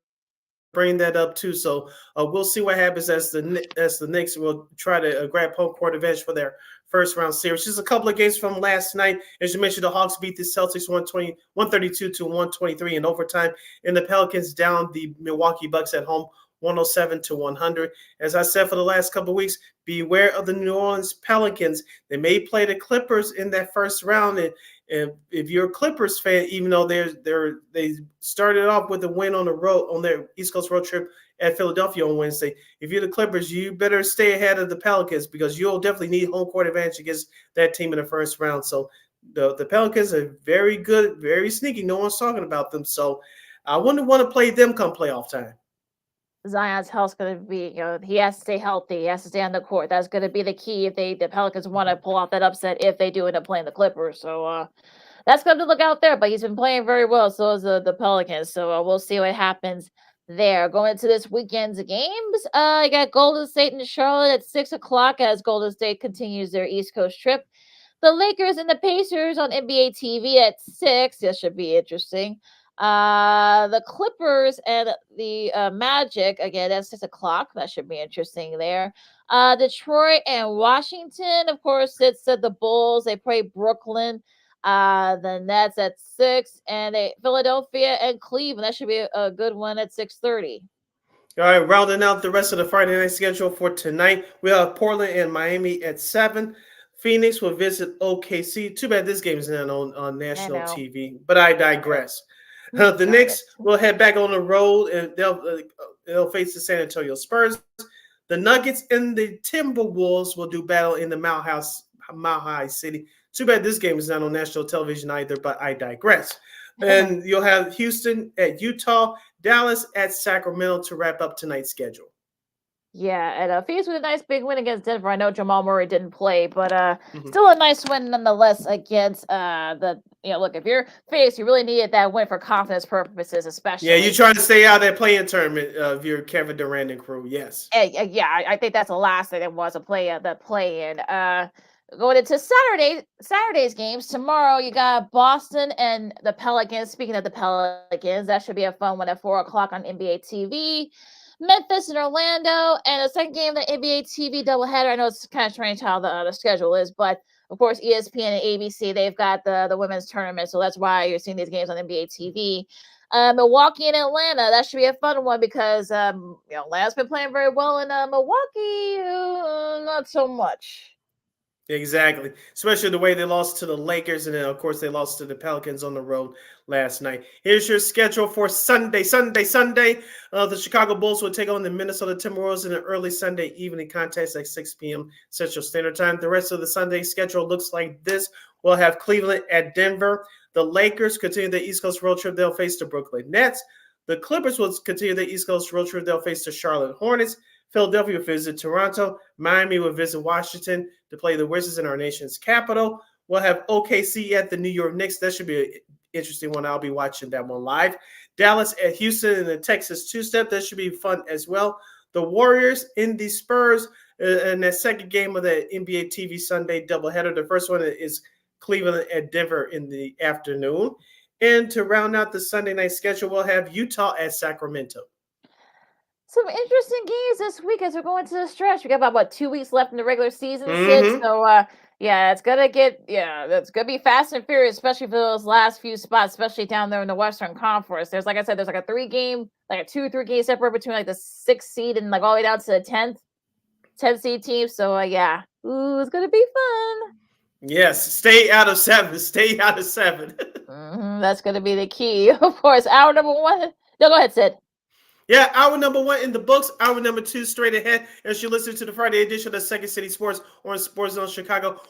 bring that up too. So we'll see what happens as the Knicks will try to grab home court advantage for their first round series. Just a couple of games from last night. As you mentioned, the Hawks beat the Celtics 132 to 123 in overtime, and the Pelicans down the Milwaukee Bucks at home 107 to 100. As I said for the last couple of weeks, beware of the New Orleans Pelicans. They may play the Clippers in that first round, and if you're a Clippers fan, even though they started off with a win on the road on their East Coast road trip at Philadelphia on Wednesday, if you're the Clippers, you better stay ahead of the Pelicans because you'll definitely need home court advantage against that team in the first round. So the Pelicans are very good, very sneaky. No one's talking about them. So I wouldn't want to play them come playoff time. Zion's health's going to be, he has to stay healthy. He has to stay on the court. That's going to be the key if the Pelicans want to pull off that upset if they do end up playing the Clippers. So that's going to look out there. But he's been playing very well. So is the Pelicans. So we'll see what happens there. Going into this weekend's games, I got Golden State and Charlotte at 6 o'clock as Golden State continues their East Coast trip. The Lakers and the Pacers on NBA TV at 6. This should be interesting. The Clippers and the Magic again at 6 o'clock. That should be interesting there. Detroit and Washington, of course, it's the Bulls. They play Brooklyn. The Nets at 6, and Philadelphia and Cleveland. That should be a good one at 6:30. All right, rounding out the rest of the Friday night schedule for tonight, we have Portland and Miami at 7. Phoenix will visit OKC. Too bad this game is not on national TV, but I digress. The Knicks will head back on the road, and they'll face the San Antonio Spurs. The Nuggets and the Timberwolves will do battle in the Mile High City. Too bad this game is not on national television either, but I digress. And you'll have Houston at Utah, Dallas at Sacramento to wrap up tonight's schedule. Yeah, and Phoenix with a nice big win against Denver. I know Jamal Murray didn't play, but still a nice win nonetheless against look, if you're Phoenix, you really needed that win for confidence purposes, especially. Yeah, you're trying to stay out of that play-in tournament of your Kevin Durant and crew, yes. Yeah, I think that's the last thing that was a play-in. Going into Saturday's games, tomorrow you got Boston and the Pelicans. Speaking of the Pelicans, that should be a fun one at 4 o'clock on NBA TV. Memphis and Orlando, and the second game of the NBA TV doubleheader. I know it's kind of strange how the schedule is, but of course ESPN and ABC, they've got the women's tournament, so that's why you're seeing these games on NBA TV. Milwaukee and Atlanta, that should be a fun one because Atlanta's been playing very well, and Milwaukee not so much. Exactly, especially the way they lost to the Lakers, and then of course they lost to the Pelicans on the road last night. Here's your schedule for Sunday. The Chicago Bulls will take on the Minnesota Timberwolves in an early Sunday evening contest at 6 p.m. Central Standard Time. The rest of the Sunday schedule looks like this. We'll have Cleveland at Denver. The Lakers continue the East Coast road trip. They'll face the Brooklyn Nets. The Clippers will continue the East Coast road trip. They'll face the Charlotte Hornets. Philadelphia will visit Toronto. Miami will visit Washington to play the Wizards in our nation's capital. We'll have OKC at the New York Knicks. That should be an interesting one. I'll be watching that one live. Dallas at Houston in the Texas two-step. That should be fun as well. The Warriors in the Spurs in that second game of the NBA TV Sunday doubleheader. The first one is Cleveland at Denver in the afternoon. And to round out the Sunday night schedule, we'll have Utah at Sacramento. Some interesting games this week as we're going to the stretch. We got about 2 weeks left in the regular season, Sid. So, it's gonna be fast and furious, especially for those last few spots, especially down there in the Western Conference. There's, like I said, there's like a 2 or 3 game separate between like the 6th seed and like all the way down to the 10th seed team. So, it's gonna be fun. Yes, stay out of 7. Stay out of 7. That's gonna be the key, of course. Hour number 1. No, go ahead, Sid. Yeah, hour number 1 in the books. Hour number 2 straight ahead as you listen to the Friday edition of Second City Sports on Sports Zone Chicago.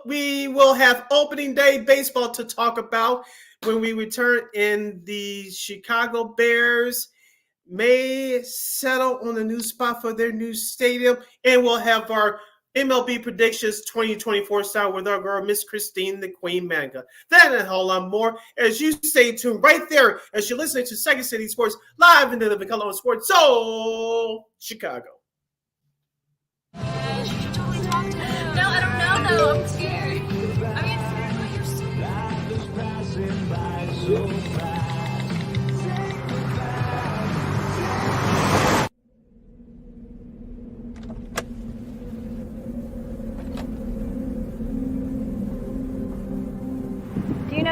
We will have opening day baseball to talk about when we return, in the Chicago Bears may settle on a new spot for their new stadium, and we'll have our MLB predictions 2024 style with our girl, Miss Christine, the Queen Manika. That and a whole lot more as you stay tuned right there as you're listening to Second City Sports live in the living color on Sports Soul Chicago. No, I don't know. I'm scared.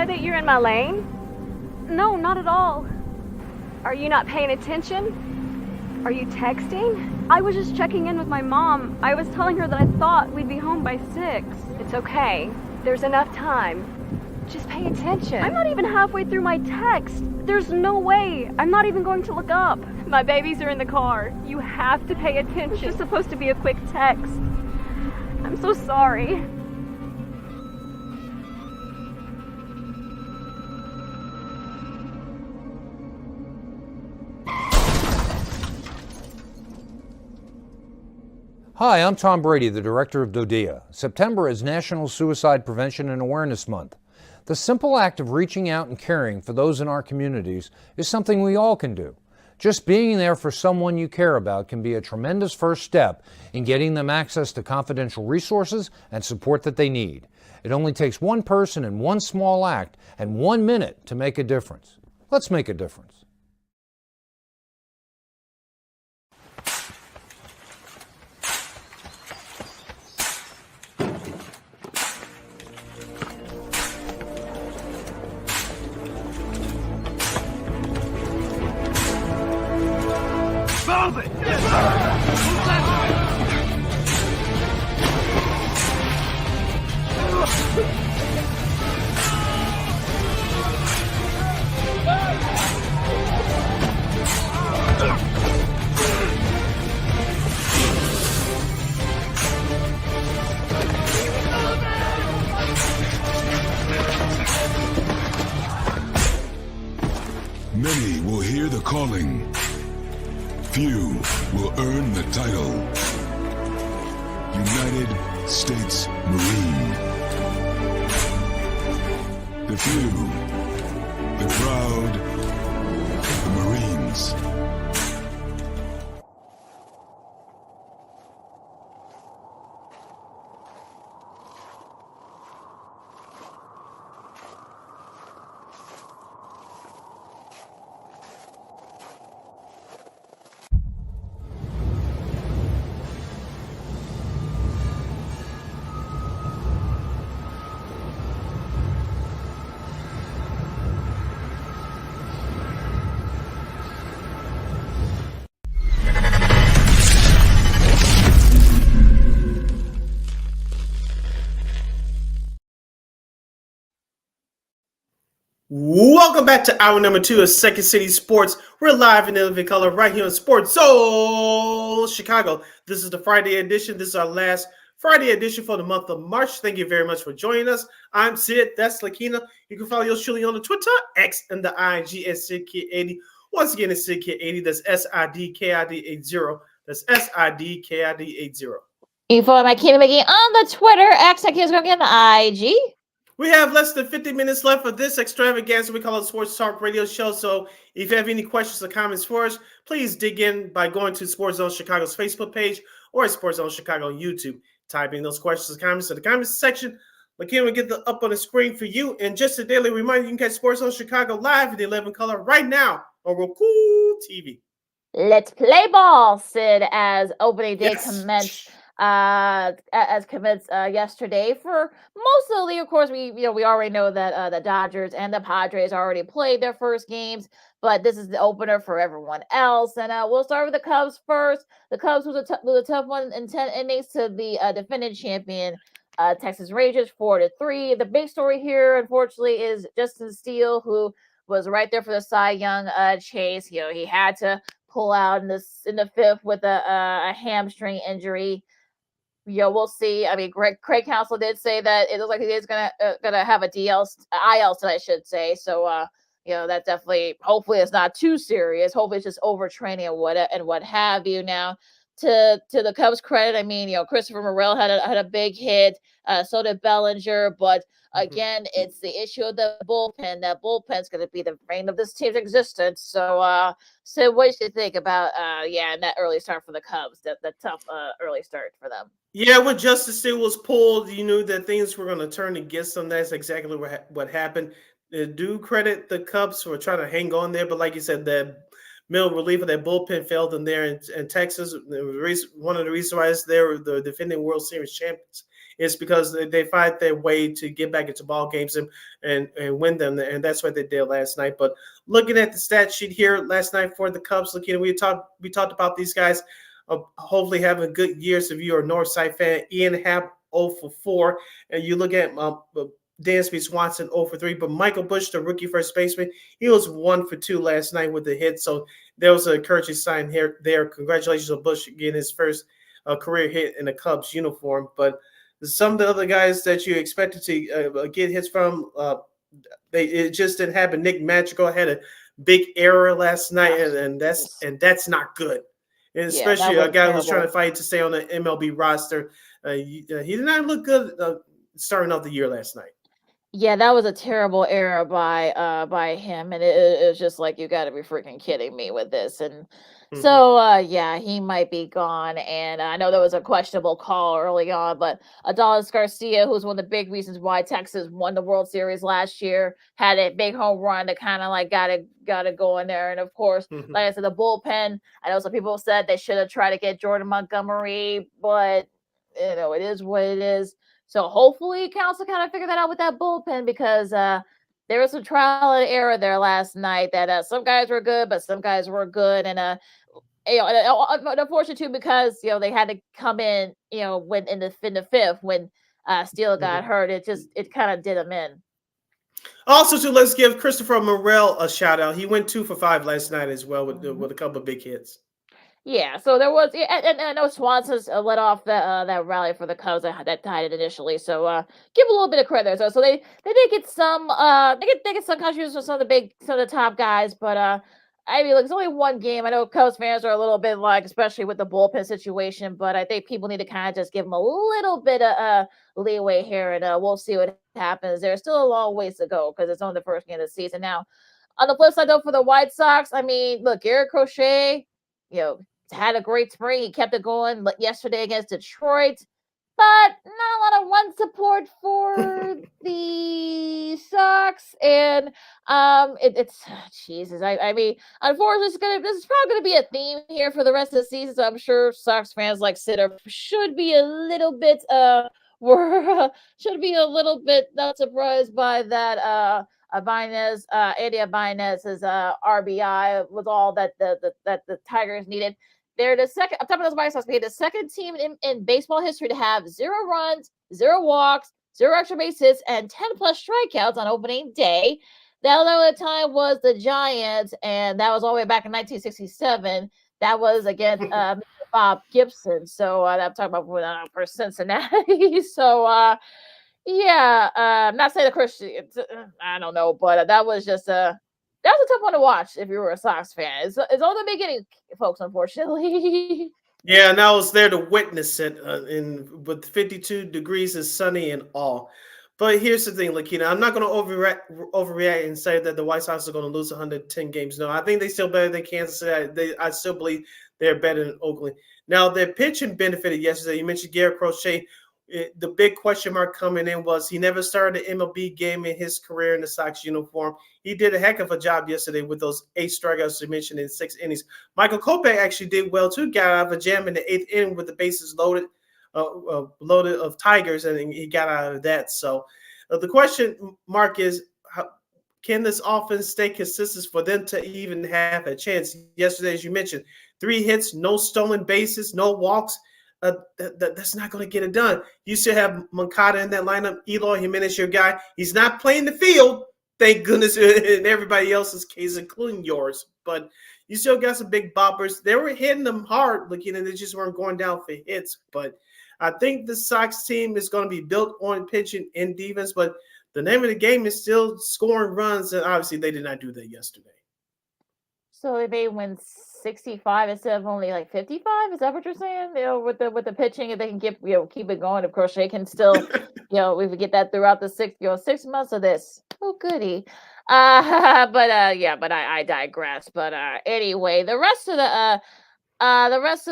know that you're in my lane? No, not at all. Are you not paying attention? Are you texting? I was just checking in with my mom. I was telling her that I thought we'd be home by 6. It's okay. There's enough time. Just pay attention. I'm not even halfway through my text. There's no way. I'm not even going to look up. My babies are in the car. You have to pay attention. It's just supposed to be a quick text. I'm so sorry. Hi, I'm Tom Brady, the director of DODEA. September is National Suicide Prevention and Awareness Month. The simple act of reaching out and caring for those in our communities is something we all can do. Just being there for someone you care about can be a tremendous first step in getting them access to confidential resources and support that they need. It only takes one person and one small act and 1 minute to make a difference. Let's make a difference. Many will hear the calling. Few will earn the title. United States Marine. The few, the proud, the Marines. Welcome back to hour number 2 of Second City Sports. We're live in living color right here on Sports Soul Chicago. This is the Friday edition. This is our last Friday edition for the month of March. Thank you very much for joining us. I'm Sid. That's Lakina. You can follow yours truly on the Twitter, X, and the IG at SidKid80. Once again, it's SidKid80. That's SIDKID80. That's SIDKID80. You can follow my Kenny McGee on the Twitter, X, I can't on the IG. We have less than 50 minutes left for this extravaganza we call it Sports Talk Radio Show. So if you have any questions or comments for us, please dig in by going to Sports Zone Chicago's Facebook page or Sports Zone Chicago on YouTube. Type in those questions or comments in the comments section. Again, we get the up on the screen for you. And just a daily reminder, you can catch Sports Zone Chicago live in the 11 color right now on Roku TV. Let's play ball, Sid, as opening day commenced. As commenced yesterday for most of the league. Of course, we already know that the Dodgers and the Padres already played their first games, but this is the opener for everyone else. And we'll start with the Cubs first. The Cubs was a tough one in 10 innings to the defending champion Texas Rangers 4-3. The big story here, unfortunately, is Justin Steele, who was right there for the Cy Young chase. He had to pull out in the fifth with a hamstring injury. We'll see. I mean, Craig Counsell did say that it looks like he is gonna have a IL tonight, I should say. So, that definitely, hopefully, it's not too serious. Hopefully, it's just overtraining and what have you. Now, to the Cubs' credit, I mean, Christopher Morel had a big hit. So did Bellinger, but again, it's the issue of the bullpen. That bullpen's going to be the brain of this team's existence. So, what do you think about and that early start for the Cubs? That tough early start for them. Yeah, when Justin Steele was pulled, you knew that things were going to turn against them. That's exactly what happened. They do credit the Cubs for trying to hang on there, but like you said, that middle reliever, that bullpen failed them there in Texas. One of the reasons why they're the defending World Series champions it's because they find their way to get back into ball games and win them, and that's what they did last night. But looking at the stat sheet here last night for the Cubs, we talked about these guys hopefully having good years. If you're a Northside fan, Ian Happ 0 for 4, and you look at Dansby Swanson 0 for 3, but Michael Bush, the rookie first baseman, he was 1 for 2 last night with the hit. So there was an encouraging sign here. There, congratulations on Bush getting his first career hit in a Cubs uniform. But some of the other guys that you expected to get hits from, it just didn't happen. Nick Madrigal had a big error last night, and that's not good. And especially a guy who's trying to fight to stay on the MLB roster. He did not look good starting off the year last night. Yeah, that was a terrible error by him, and it was just like, you got to be freaking kidding me with this. And so yeah, he might be gone. And I know there was a questionable call early on, but Adolis Garcia, who's one of the big reasons why Texas won the World Series last year, had a big home run to kind of like got to go in there. And of course, like I said, the bullpen. I know some people said they should have tried to get Jordan Montgomery, but it is what it is. So hopefully Council kind of figured that out with that bullpen, because there was some trial and error there last night that some guys were good, but some guys were good. And unfortunate too, because they had to come in when in the fifth when Steele got hurt. It kind of did him in. Also, too, let's give Christopher Morel a shout out. He went 2 for 5 last night as well with a couple of big hits. Yeah, so there was, and I know Swanson's let off that rally for the Cubs that tied it initially. So give a little bit of credit there. So they did get some they get some contributions from some of the top guys, but I mean, look, it's only one game. I know Cubs fans are a little bit like, especially with the bullpen situation, but I think people need to kind of just give them a little bit of leeway here, and we'll see what happens. There's still a long ways to go because it's only the first game of the season. Now, on the flip side, though, for the White Sox, I mean, look, Garrett Crochet, had a great spring. He kept it going yesterday against Detroit, but not a lot of run support for the Sox. And it's Jesus. I mean, unfortunately, this is probably going to be a theme here for the rest of the season. So I'm sure Sox fans like Sitter should be a little bit not surprised by that. Andy Abanez's RBI was all that the Tigers needed. They're the second. I'm talking about those White Sox. They're the second team in baseball history to have 0 runs, 0 walks, 0 extra base hits, and 10+ strikeouts on opening day. That other time was the Giants, and that was all the way back in 1967. That was against Bob Gibson. So I'm talking about for Cincinnati. So yeah, I'm not saying the Christian. I don't know, but that was just a tough one to watch if you were a Sox fan. It's all the beginning, folks, unfortunately. Yeah, and I was there to witness it with 52 degrees and sunny and all. But here's the thing, Lakina. I'm not going to overreact and say that the White Sox are going to lose 110 games. No, I think they're still better than Kansas City. I still believe they're better than Oakland. Now, their pitching benefited yesterday. You mentioned Garrett Crochet. The big question mark coming in was he never started an MLB game in his career in the Sox uniform. He did a heck of a job yesterday with those 8 strikeouts you mentioned in 6 innings. Michael Kopech actually did well too. Got out of a jam in the 8th inning with the bases loaded of Tigers, and he got out of that. So the question mark is, can this offense stay consistent for them to even have a chance? Yesterday, as you mentioned, 3 hits, no stolen bases, no walks. That's not going to get it done. You still have Moncada in that lineup. Eloy Jimenez, your guy. He's not playing the field, thank goodness, in everybody else's case, including yours. But you still got some big boppers. They were hitting them hard, looking, and they just weren't going down for hits. But I think the Sox team is going to be built on pitching and defense. But the name of the game is still scoring runs, and obviously they did not do that yesterday. So if they win 65 instead of only like 55, is that what you're saying? With the pitching, if they can keep it going, of course they can still, we would get that throughout the 6 months of this. Oh goody. But I digress. But anyway, the rest of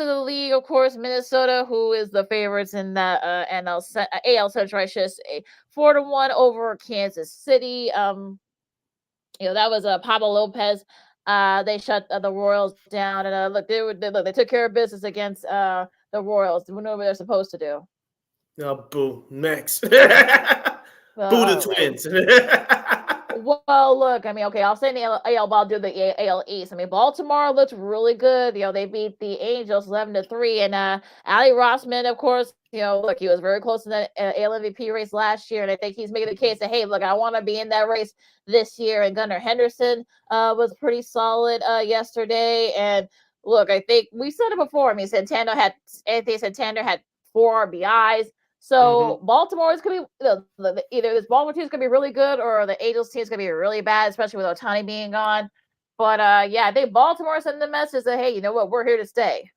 the league, of course, Minnesota, who is the favorites in the AL Central, I should say, 4-1 over Kansas City. That was Pablo Lopez. They shut the Royals down, and they took care of business against the Royals. They know what they're supposed to do. Boo. Next. Boo the Twins. Well, look, I mean, okay, I'll say in the AL, but I'll do the AL East. I mean, Baltimore looked really good. They beat the Angels 11-3, and Ali Rossman, of course, look, he was very close to the AL MVP race last year, and I think he's making the case that, hey, look, I want to be in that race this year. And Gunnar Henderson was pretty solid yesterday, and look, I think we said it before. I mean, Anthony Santander had 4 RBIs. So Baltimore is going to be either this Baltimore team is going to be really good or the Angels team is going to be really bad, especially with Ohtani being gone. But yeah, I think Baltimore sending the message that, hey, you know what, we're here to stay.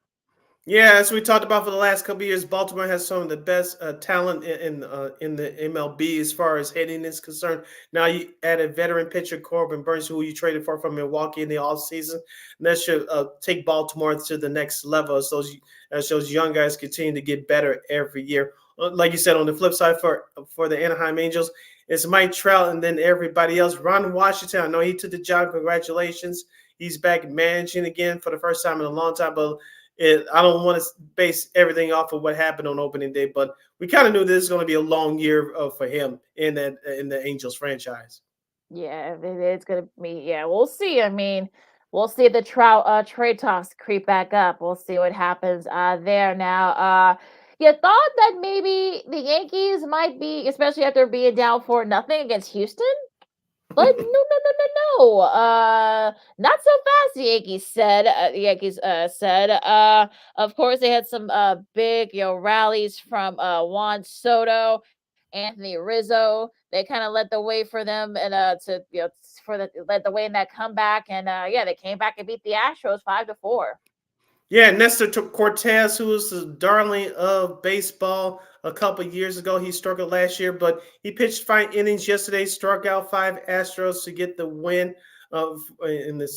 Yeah, as we talked about for the last couple of years, Baltimore has some of the best talent in the MLB as far as hitting is concerned. Now you added veteran pitcher Corbin Burns, who you traded for from Milwaukee in the offseason. And that should take Baltimore to the next level as those young guys continue to get better every year. Like you said, on the flip side for the Anaheim Angels, it's Mike Trout and then everybody else. Ron Washington, I know he took the job. Congratulations. He's back managing again for the first time in a long time, but I don't want to base everything off of what happened on opening day, but we kind of knew this was going to be a long year for him in the Angels franchise. Yeah, it's going to be. Yeah, we'll see. I mean, we'll see the Trout trade talks creep back up. We'll see what happens there. Now, you thought that maybe the Yankees might be, especially after being down 4-0 against Houston. But no. Not so fast, the Yankees said. Of course, they had some big, rallies from Juan Soto, Anthony Rizzo. They kind of led the way for them and led the way in that comeback. And yeah, they came back and beat the Astros 5-4. Yeah, Nestor Cortez, who was the darling of baseball a couple of years ago. He struggled last year, but he pitched 5 innings yesterday, struck out 5 Astros to get the win in the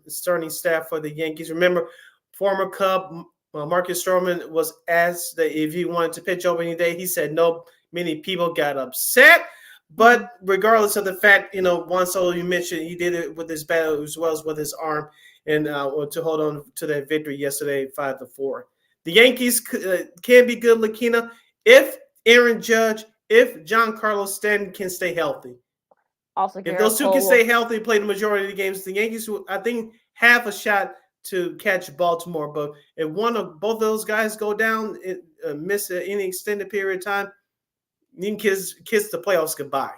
starting staff for the Yankees. Remember, former Cub Marcus Stroman was asked that if he wanted to pitch opening day. He said no. Many people got upset. But regardless of the fact, Juan Soto, you mentioned, he did it with his bat as well as with his arm. And to hold on to that victory yesterday, 5-4. The Yankees can be good, Lakina, if Aaron Judge, if Giancarlo Stanton can stay healthy. Also, if those two can stay healthy, play the majority of the games, the Yankees, I think, have a shot to catch Baltimore. But if one of both of those guys go down, miss any extended period of time, you can kiss the playoffs goodbye.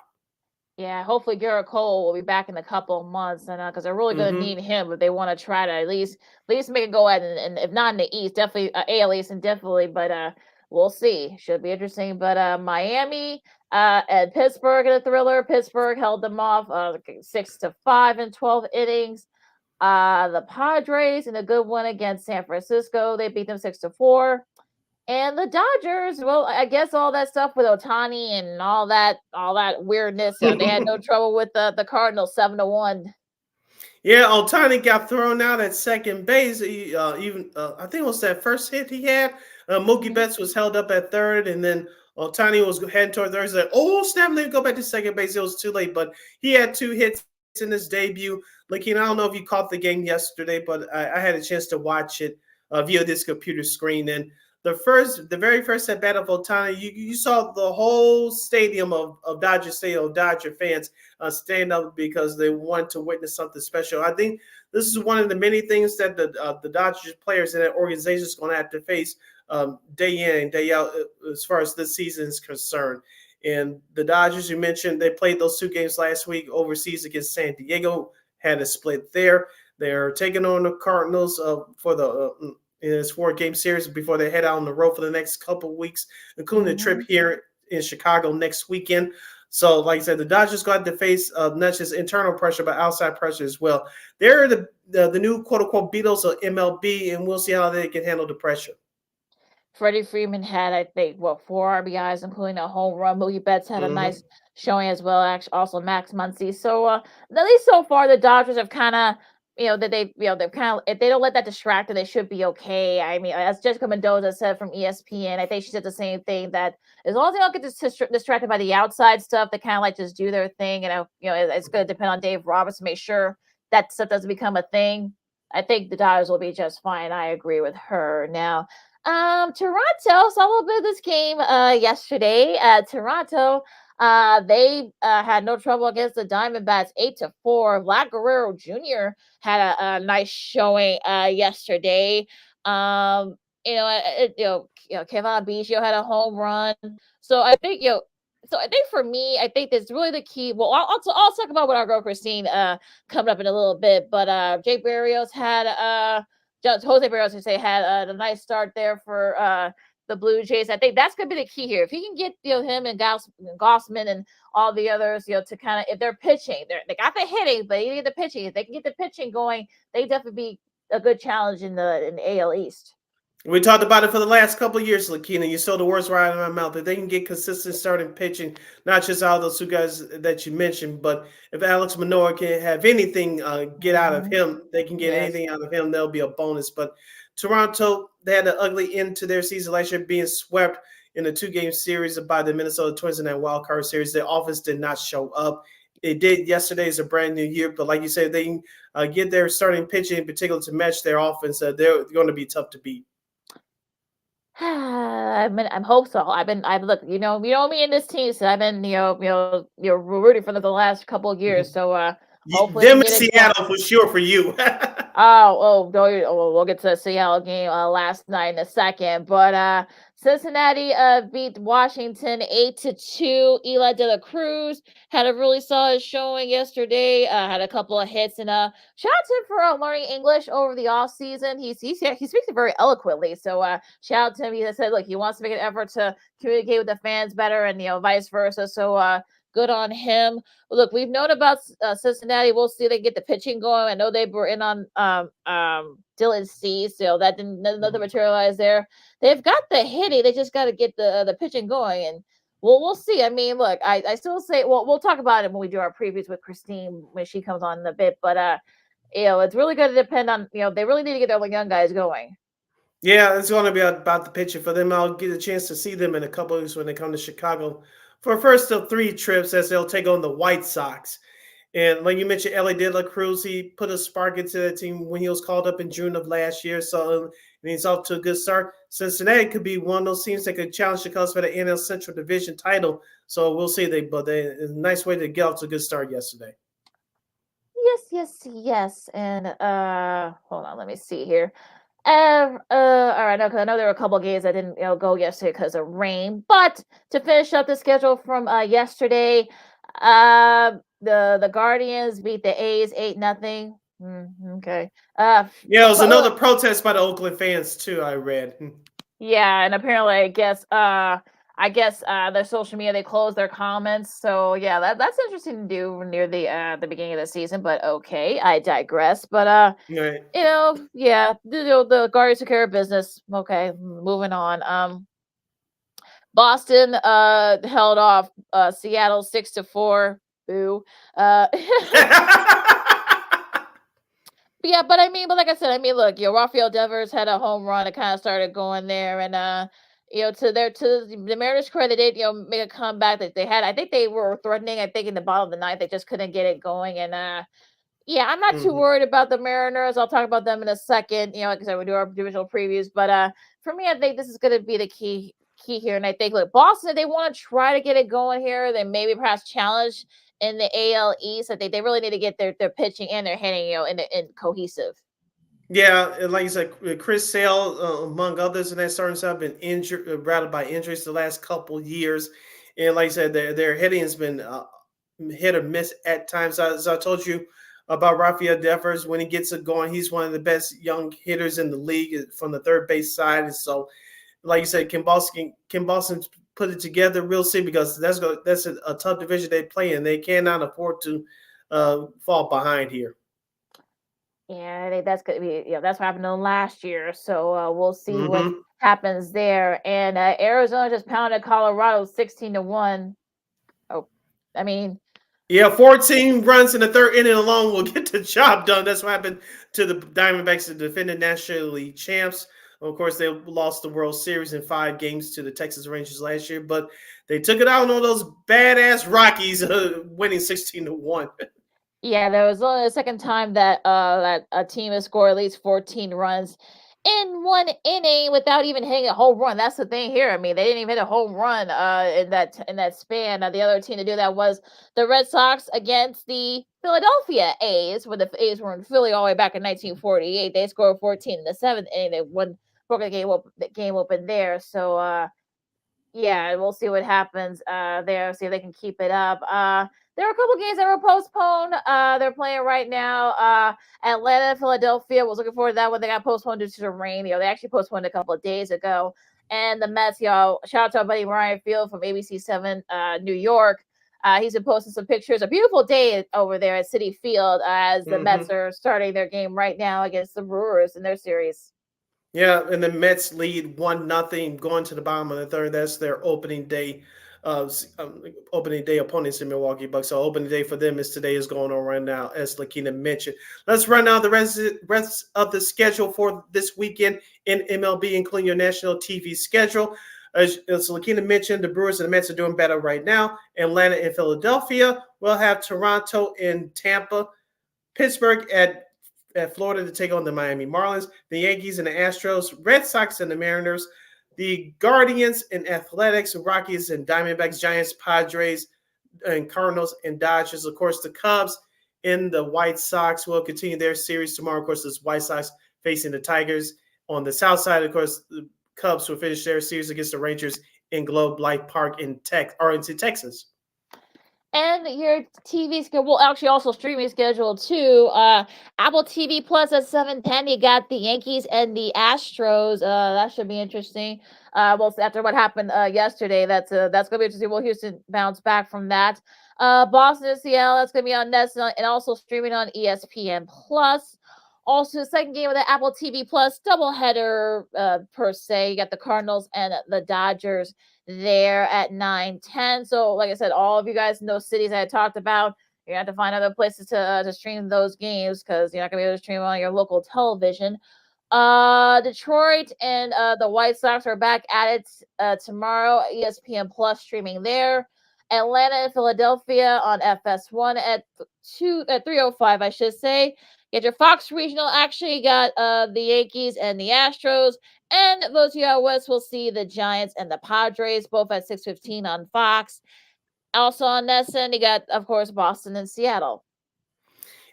Yeah, hopefully Garrett Cole will be back in a couple of months, and because they're really going to need him if they want to try to at least make it go ahead, and if not in the East, definitely AL East, and definitely, but we'll see. Should be interesting. But Miami and Pittsburgh in a thriller. Pittsburgh held them off 6-5 in 12 innings. The Padres in a good one against San Francisco. They beat them 6-4. And the Dodgers, well, I guess all that stuff with Ohtani and all that weirdness, they had no trouble with the Cardinals 7-1. Yeah, Ohtani got thrown out at second base. He, I think it was that first hit he had. Mookie Betts was held up at third, and then Ohtani was heading toward third. He's like, oh, snap, let me go back to second base. It was too late, but he had 2 hits in his debut. Like, I don't know if you caught the game yesterday, but I had a chance to watch it via this computer screen, and the very first at bat of Ohtani, you saw the whole stadium of Dodger fans stand up because they wanted to witness something special. I think this is one of the many things that the Dodgers players and that organization is going to have to face day in and day out as far as this season is concerned. And the Dodgers, you mentioned, they played those 2 games last week overseas against San Diego, had a split there. They're taking on the Cardinals for the in this 4-game series before they head out on the road for the next couple of weeks, including the trip here in Chicago next weekend. So, like I said, the Dodgers got to face not just internal pressure, but outside pressure as well. They're the new quote-unquote Beatles of MLB, and we'll see how they can handle the pressure. Freddie Freeman had, I think, 4 RBIs, including a home run. Mookie Betts had a nice showing as well. Actually, also Max Muncy. So, at least so far, the Dodgers have kind of, that they've kind of, if they don't let that distract them, they should be okay. I mean, as Jessica Mendoza said from ESPN, I think she said the same thing, that as long as they don't get distracted by the outside stuff, they kind of like just do their thing. It's going to depend on Dave Roberts to make sure that stuff doesn't become a thing. I think the Dodgers will be just fine. I agree with her. Now, Toronto saw a little bit of this game yesterday. Toronto, they had no trouble against the Diamondbacks, 8-4. Vlad Guerrero Jr. had a nice showing yesterday. Kevin Biggio had a home run. So I think So I think for me, I think that's really the key. Well, I'll talk about what our girl Christine coming up in a little bit. But Jake Barrios had Jose Barrios, had a nice start there for the Blue Jays. I think that's gonna be the key here. If he can get him and Gossman and all the others, to kind of, if they're pitching, they got the hitting, but you get the pitching. If they can get the pitching going, they definitely be a good challenge in the AL East. We talked about it for the last couple of years, Lakina. You saw the words right out of my mouth. If they can get consistent starting pitching, not just out of those two guys that you mentioned, but if Alex Manoah can have anything get out of him, they can get anything out of him, that'll be a bonus. But Toronto, they had an ugly end to their season last year, being swept in a 2-game series by the Minnesota Twins in that wild card series. Their offense did not show up. It did yesterday. Is a brand new year, but like you said, they can get their starting pitching in particular to match their offense. They're going to be tough to beat. I'm hope so. I've looked, me in this team, so I've been, you're rooting for the last couple of years. So hopefully them in Seattle for sure for you. We'll get to the Seattle game last night in a second. But Cincinnati beat Washington 8-2. Eli De La Cruz had a really solid showing yesterday. Had a couple of hits, and shout out to him for learning English over the off season. He speaks it very eloquently. So shout out to him. He said, look, he wants to make an effort to communicate with the fans better, and vice versa. So good on him. Look, we've known about Cincinnati. We'll see if they get the pitching going. I know they were in on Dylan Cease, so that didn't nothing materialize there. They've got the hitting. They just got to get the pitching going, and we'll see. I mean, look, I still say, we'll talk about it when we do our previews with Christine when she comes on in a bit. But it's really going to depend on they really need to get their young guys going. Yeah, it's going to be about the pitching for them. I'll get a chance to see them in a couple of weeks when they come to Chicago for first of 3 trips, as they'll take on the White Sox. And like you mentioned, Eli De La Cruz, he put a spark into the team when he was called up in June of last year. So he's off to a good start. Cincinnati could be one of those teams that could challenge the Cubs for the NL Central Division title. So we'll see. But it's a nice way to get off to a good start yesterday. Yes. And hold on, let me see here. All right, because I know there were a couple of games that didn't go yesterday because of rain. But to finish up the schedule from yesterday, the Guardians beat the A's 8-0. Okay. Yeah, it was another protest by the Oakland fans too, I read. Yeah, and apparently, I guess their social media, they closed their comments. So yeah, that's interesting to do near the beginning of the season. But okay, I digress. But right. Yeah, the Guardians took care of business. Okay, moving on. Boston held off Seattle 6-4. Boo. Yeah, but like I said, look, Rafael Devers had a home run. It kind of started going there, and to the Mariners' credit, they make a comeback that they had. I think they were threatening. I think in the bottom of the ninth, they just couldn't get it going. And yeah, I'm not too worried about the Mariners. I'll talk about them in a second. Like I said, we do our divisional previews. But for me, I think this is going to be the key here. And I think, look, Boston, if they want to try to get it going here, then maybe perhaps challenge in the AL East. I think they really need to get their pitching and their hitting, in cohesive. Yeah, and like you said, Chris Sale, among others, in that starting staff, been injured, rattled by injuries the last couple years, and like I said, their hitting has been hit or miss at times. As I told you about Rafael Devers, when he gets it going, he's one of the best young hitters in the league from the third base side. And so, like you said, can Boston put it together? We'll see, because that's a tough division they play in. They cannot afford to fall behind here. Yeah, I think that's going to be, that's what happened to them last year. So we'll see what happens there. And Arizona just pounded Colorado 16-1. Oh, yeah, 14 runs in the third inning alone will get the job done. That's what happened to the Diamondbacks, the defending National League champs. Of course, they lost the World Series in 5 games to the Texas Rangers last year, but they took it out on all those badass Rockies, winning 16-1. Yeah, there was only the second time that a team has scored at least 14 runs in one inning without even hitting a home run. That's the thing here. I mean, they didn't even hit a home run in that span. The other team to do that was the Red Sox against the Philadelphia A's, where the A's were in Philly all the way back in 1948. They scored 14 in the seventh inning. They won, broke the game open there. So yeah, we'll see what happens there. See if they can keep it up. There were a couple games that were postponed. They're playing right now. Atlanta, Philadelphia. Was looking forward to that one. They got postponed due to the rain. They actually postponed a couple of days ago. And the Mets, shout out to our buddy Ryan Field from ABC7 New York. He's been posting some pictures. A beautiful day over there at Citi Field as the Mets are starting their game right now against the Brewers in their series. Yeah, and the Mets lead 1-0 going to the bottom of the third. That's their opening day opponents in Milwaukee Bucks. So opening day for them is going on right now, as Lakina mentioned. Let's run down the rest of the schedule for this weekend in MLB, including your national TV schedule. As Lakina mentioned, the Brewers and the Mets are doing better right now. Atlanta and Philadelphia. We'll have Toronto and Tampa. Pittsburgh at Florida to take on the Miami Marlins, the Yankees and the Astros, Red Sox and the Mariners, the Guardians and Athletics, Rockies and Diamondbacks, Giants, Padres, and Cardinals and Dodgers. Of course, the Cubs and the White Sox will continue their series tomorrow. Of course, this White Sox facing the Tigers. On the south side, of course, the Cubs will finish their series against the Rangers in Globe Life Park in Texas. And your TV schedule, well, actually also streaming schedule too. Apple TV Plus at 7:10. You got the Yankees and the Astros. That should be interesting. Well, after what happened yesterday, that's gonna be interesting. Will Houston bounce back from that? Boston and Seattle. That's gonna be on Netflix and also streaming on ESPN Plus. Also, the second game of the Apple TV Plus doubleheader per se. You got the Cardinals and the Dodgers there at 9:10. So, like I said, all of you guys in those cities I talked about, you're going to have to find other places to stream those games because you're not going to be able to stream on your local television. Detroit and the White Sox are back at it tomorrow. ESPN Plus streaming there. Atlanta and Philadelphia on FS1 at 3:05, I should say. Get your Fox Regional action. You got the Yankees and the Astros. And those of you out west will see the Giants and the Padres, both at 6:15 on Fox. Also on NESN, you got, of course, Boston and Seattle.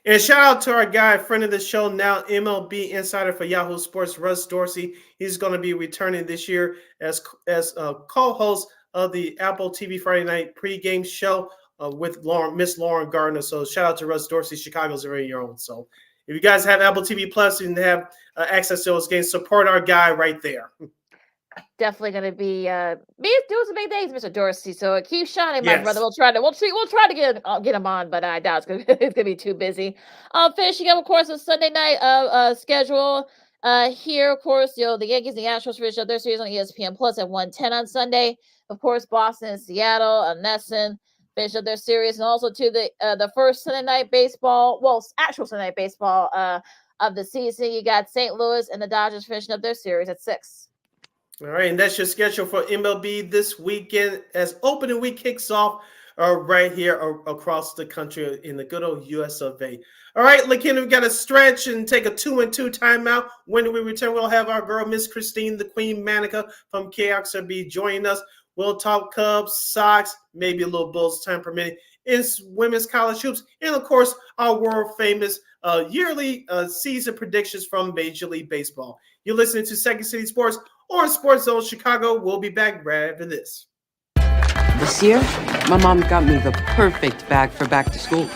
And shout out to our guy, friend of the show, now MLB insider for Yahoo Sports, Russ Dorsey. He's going to be returning this year as co-host of the Apple TV Friday night pregame show with Miss Lauren Gardner. So shout out to Russ Dorsey, Chicago's very own. So if you guys have Apple TV Plus and have access to those games, support our guy right there. Definitely going to be doing some big days, Mr. Dorsey. So keep shining, my brother. We'll try to get him on, but I doubt it's gonna be too busy. Finishing up, of course, a Sunday night schedule. Here, of course, the Yankees and the Astros finish up their series on ESPN Plus at 1:10 on Sunday. Of course, Boston and Seattle on NESN finish up their series, and also to the first Sunday night baseball, actual Sunday night baseball of the season. You got St. Louis and the Dodgers finishing up their series at 6. All right, and that's your schedule for MLB this weekend as opening week kicks off right here across the country in the good old US of A. All right, Lakina, we got to stretch and take a 2-2 timeout. When we return, we'll have our girl, Miss Christine, the Queen Manika from KXRB joining us. We'll talk Cubs, Sox, maybe a little Bulls, time permitting, in women's college hoops, and of course, our world famous yearly season predictions from Major League Baseball. You're listening to Second City Sports on Sports Zone Chicago. We'll be back right after this. This year, my mom got me the perfect bag for back to school.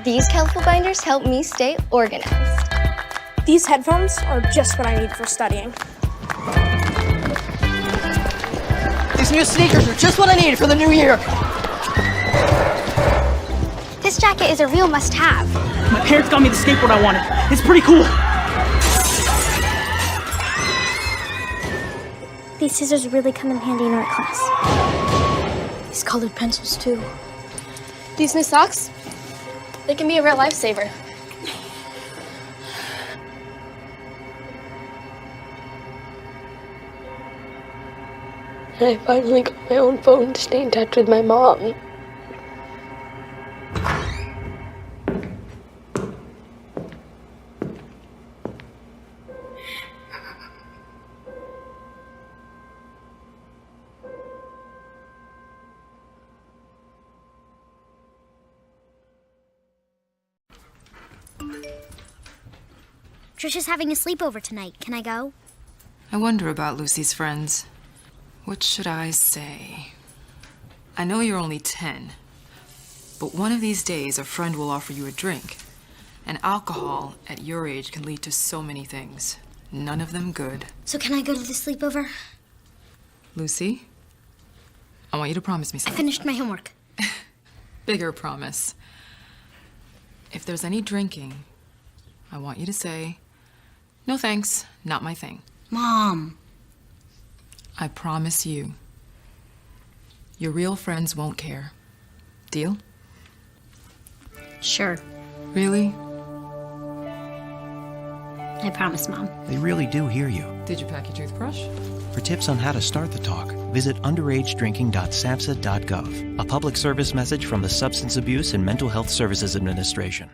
These colorful binders help me stay organized. These headphones are just what I need for studying. These new sneakers are just what I needed for the new year. This jacket is a real must-have. My parents got me the skateboard I wanted. It's pretty cool. These scissors really come in handy in art class. These colored pencils, too. These new socks, they can be a real lifesaver. And I finally got my own phone to stay in touch with my mom. Trisha's having a sleepover tonight. Can I go? I wonder about Lucy's friends. What should I say? I know you're only 10, but one of these days a friend will offer you a drink. And alcohol at your age can lead to so many things. None of them good. So can I go to the sleepover? Lucy, I want you to promise me I something. finished my homework. Bigger promise. If there's any drinking, I want you to say, "No thanks, not my thing." Mom. I promise you. Your real friends won't care. Deal? Sure. Really? I promise, Mom. They really do hear you. Did you pack your toothbrush? For tips on how to start the talk, visit underagedrinking.samhsa.gov, a public service message from the Substance Abuse and Mental Health Services Administration.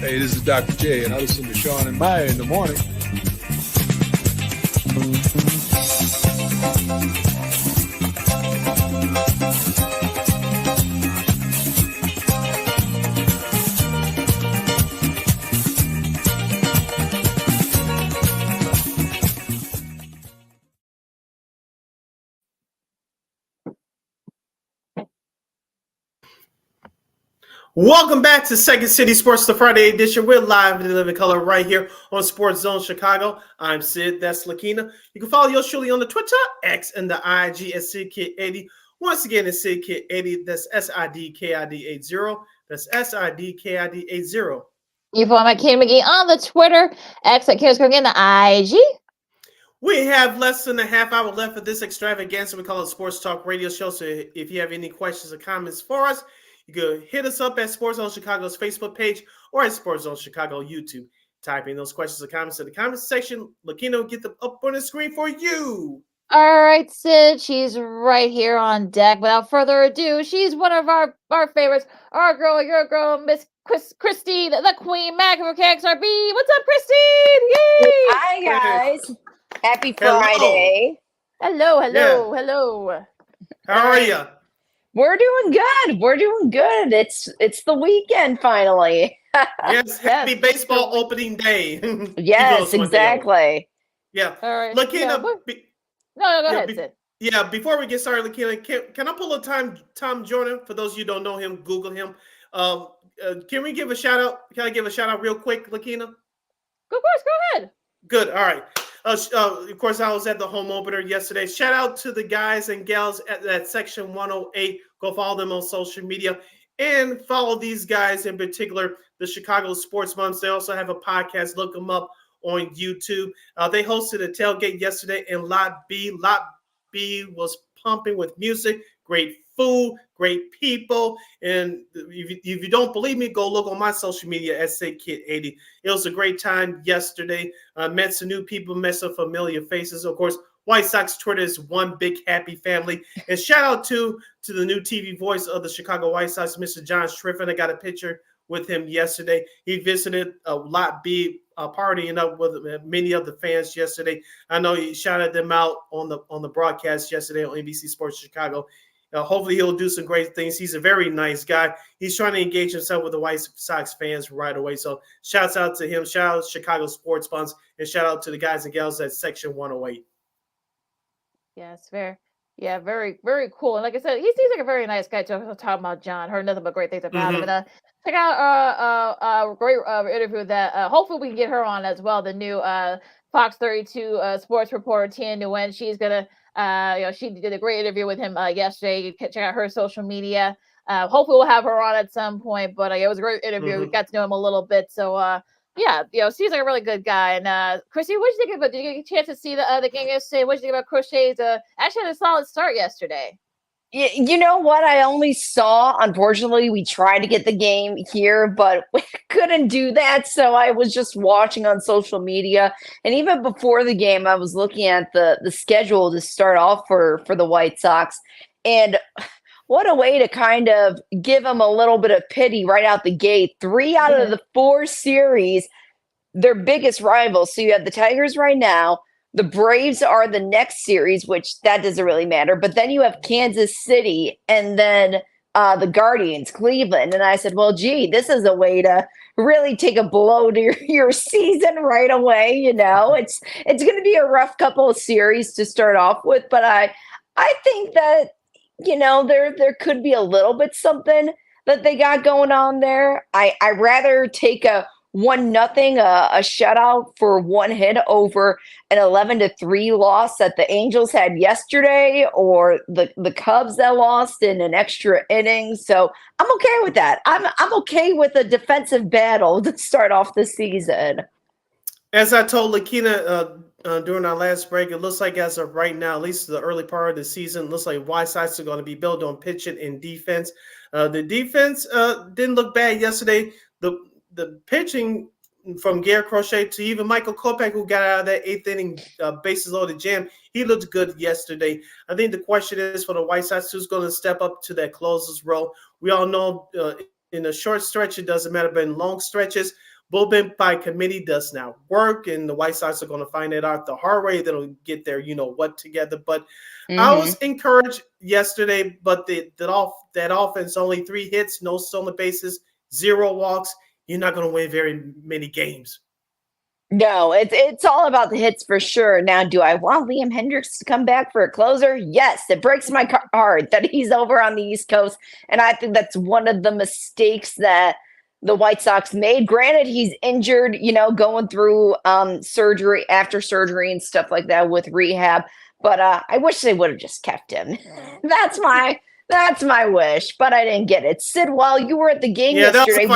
Hey, this is Dr. J, and I listen to Sean and Maya in the morning. Welcome back to Second City Sports, the Friday edition. We're live in living color right here on Sports Zone Chicago. I'm Sid. That's Lakina. You can follow yours truly on the Twitter, X, and the IG at SidKid80. Once again, it's SidKid80. That's SIDKID80. That's SIDKID80. You follow my Kid McGee on the Twitter, X at KXRB, and the IG. We have less than a half hour left for this extravaganza. We call it Sports Talk Radio Show. So if you have any questions or comments for us, you can hit us up at Sports Zone Chicago's Facebook page or at Sports Zone Chicago YouTube. Type in those questions or comments in the comments section. Lakina will get them up on the screen for you. All right, Sid, she's right here on deck. Without further ado, she's one of our favorites. Our girl, your girl, Miss Christine, the Queen Mac of KXRB. What's up, Christine? Yay! Hi, guys. Happy Friday. Hello. How are you? We're doing good. It's the weekend finally. Yes, happy baseball opening day. Yes, exactly. Yeah. All right. Lakina, go ahead, Sid. Yeah, before we get started, Lakina, can I pull a Tom Jordan? For those of you who don't know him, Google him. Can we give a shout out? Can I give a shout out real quick, Lakina? Of course, go ahead. Good. All right. Of course, I was at the home opener yesterday. Shout out to the guys and gals at Section 108. Go follow them on social media and follow these guys in particular, the Chicago Sports Moms. They also have a podcast. Look them up on YouTube. They hosted a tailgate yesterday in Lot B. Lot B was pumping with music, great food, great people. And if you don't believe me, go look on my social media at SidKid80. It was a great time yesterday. Met some new people, met some familiar faces. Of course, White Sox Twitter is one big happy family. And shout out to the new TV voice of the Chicago White Sox, Mr. John Striffen. I got a picture with him yesterday. He visited Lot B, partying up with many of the fans yesterday. I know he shouted them out on the broadcast yesterday on NBC Sports Chicago. Hopefully he'll do some great things. He's a very nice guy. He's trying to engage himself with the White Sox fans right away. So shouts out to him. Shout out to Chicago Sports Bonds, and shout out to the guys and gals at Section 108. Yes, fair. Yeah, very, very cool. And like I said, he seems like a very nice guy too. I was talking about John, heard nothing but great things about him. And check out great interview that hopefully we can get her on as well. The new Fox 32 sports reporter Tia Nguyen. She's gonna she did a great interview with him yesterday. You can check out her social media. Hopefully we'll have her on at some point. But it was a great interview. We got to know him a little bit. So yeah, seems like a really good guy. And Chrissy, what did you think about? Did you get a chance to see the game yesterday? What did you think about Crochet's? Actually had a solid start yesterday. You know what? I only saw, unfortunately, we tried to get the game here, but we couldn't do that. So I was just watching on social media. And even before the game, I was looking at the schedule to start off for the White Sox. And what a way to kind of give them a little bit of pity right out the gate. 3 out of the 4 series, their biggest rivals. So you have the Tigers right now. The Braves are the next series, which that doesn't really matter. But then you have Kansas City and then the Guardians, Cleveland. And I said, well, gee, this is a way to really take a blow to your season right away. It's going to be a rough couple of series to start off with. But I think that, there could be a little bit something that they got going on there. I rather take a 1-0, a shutout for 1 hit over an 11-3 loss that the Angels had yesterday, or the Cubs that lost in an extra inning. So I'm okay with that. I'm okay with a defensive battle to start off the season. As I told Lakina during our last break, it looks like as of right now, at least the early part of the season, looks like White Sox are going to be built on pitching and defense. The defense didn't look bad yesterday. The pitching from Garrett Crochet to even Michael Kopech, who got out of that 8th inning bases loaded jam, he looked good yesterday. I think the question is for the White Sox, who's going to step up to that closer's role. We all know in a short stretch, it doesn't matter, but in long stretches, bullpen by committee does not work, and the White Sox are going to find it out the hard way. They'll get their what together. But I was encouraged yesterday, but that offense, only 3 hits, no stolen bases, 0 walks. You're not going to win very many games. No, it's all about the hits for sure. Now, do I want Liam Hendricks to come back for a closer? Yes, it breaks my heart that he's over on the East Coast, and I think that's one of the mistakes that the White Sox made. Granted, he's injured, going through surgery after surgery and stuff like that with rehab. But I wish they would have just kept him. That's my wish, but I didn't get it. Sid, while you were at the game yesterday,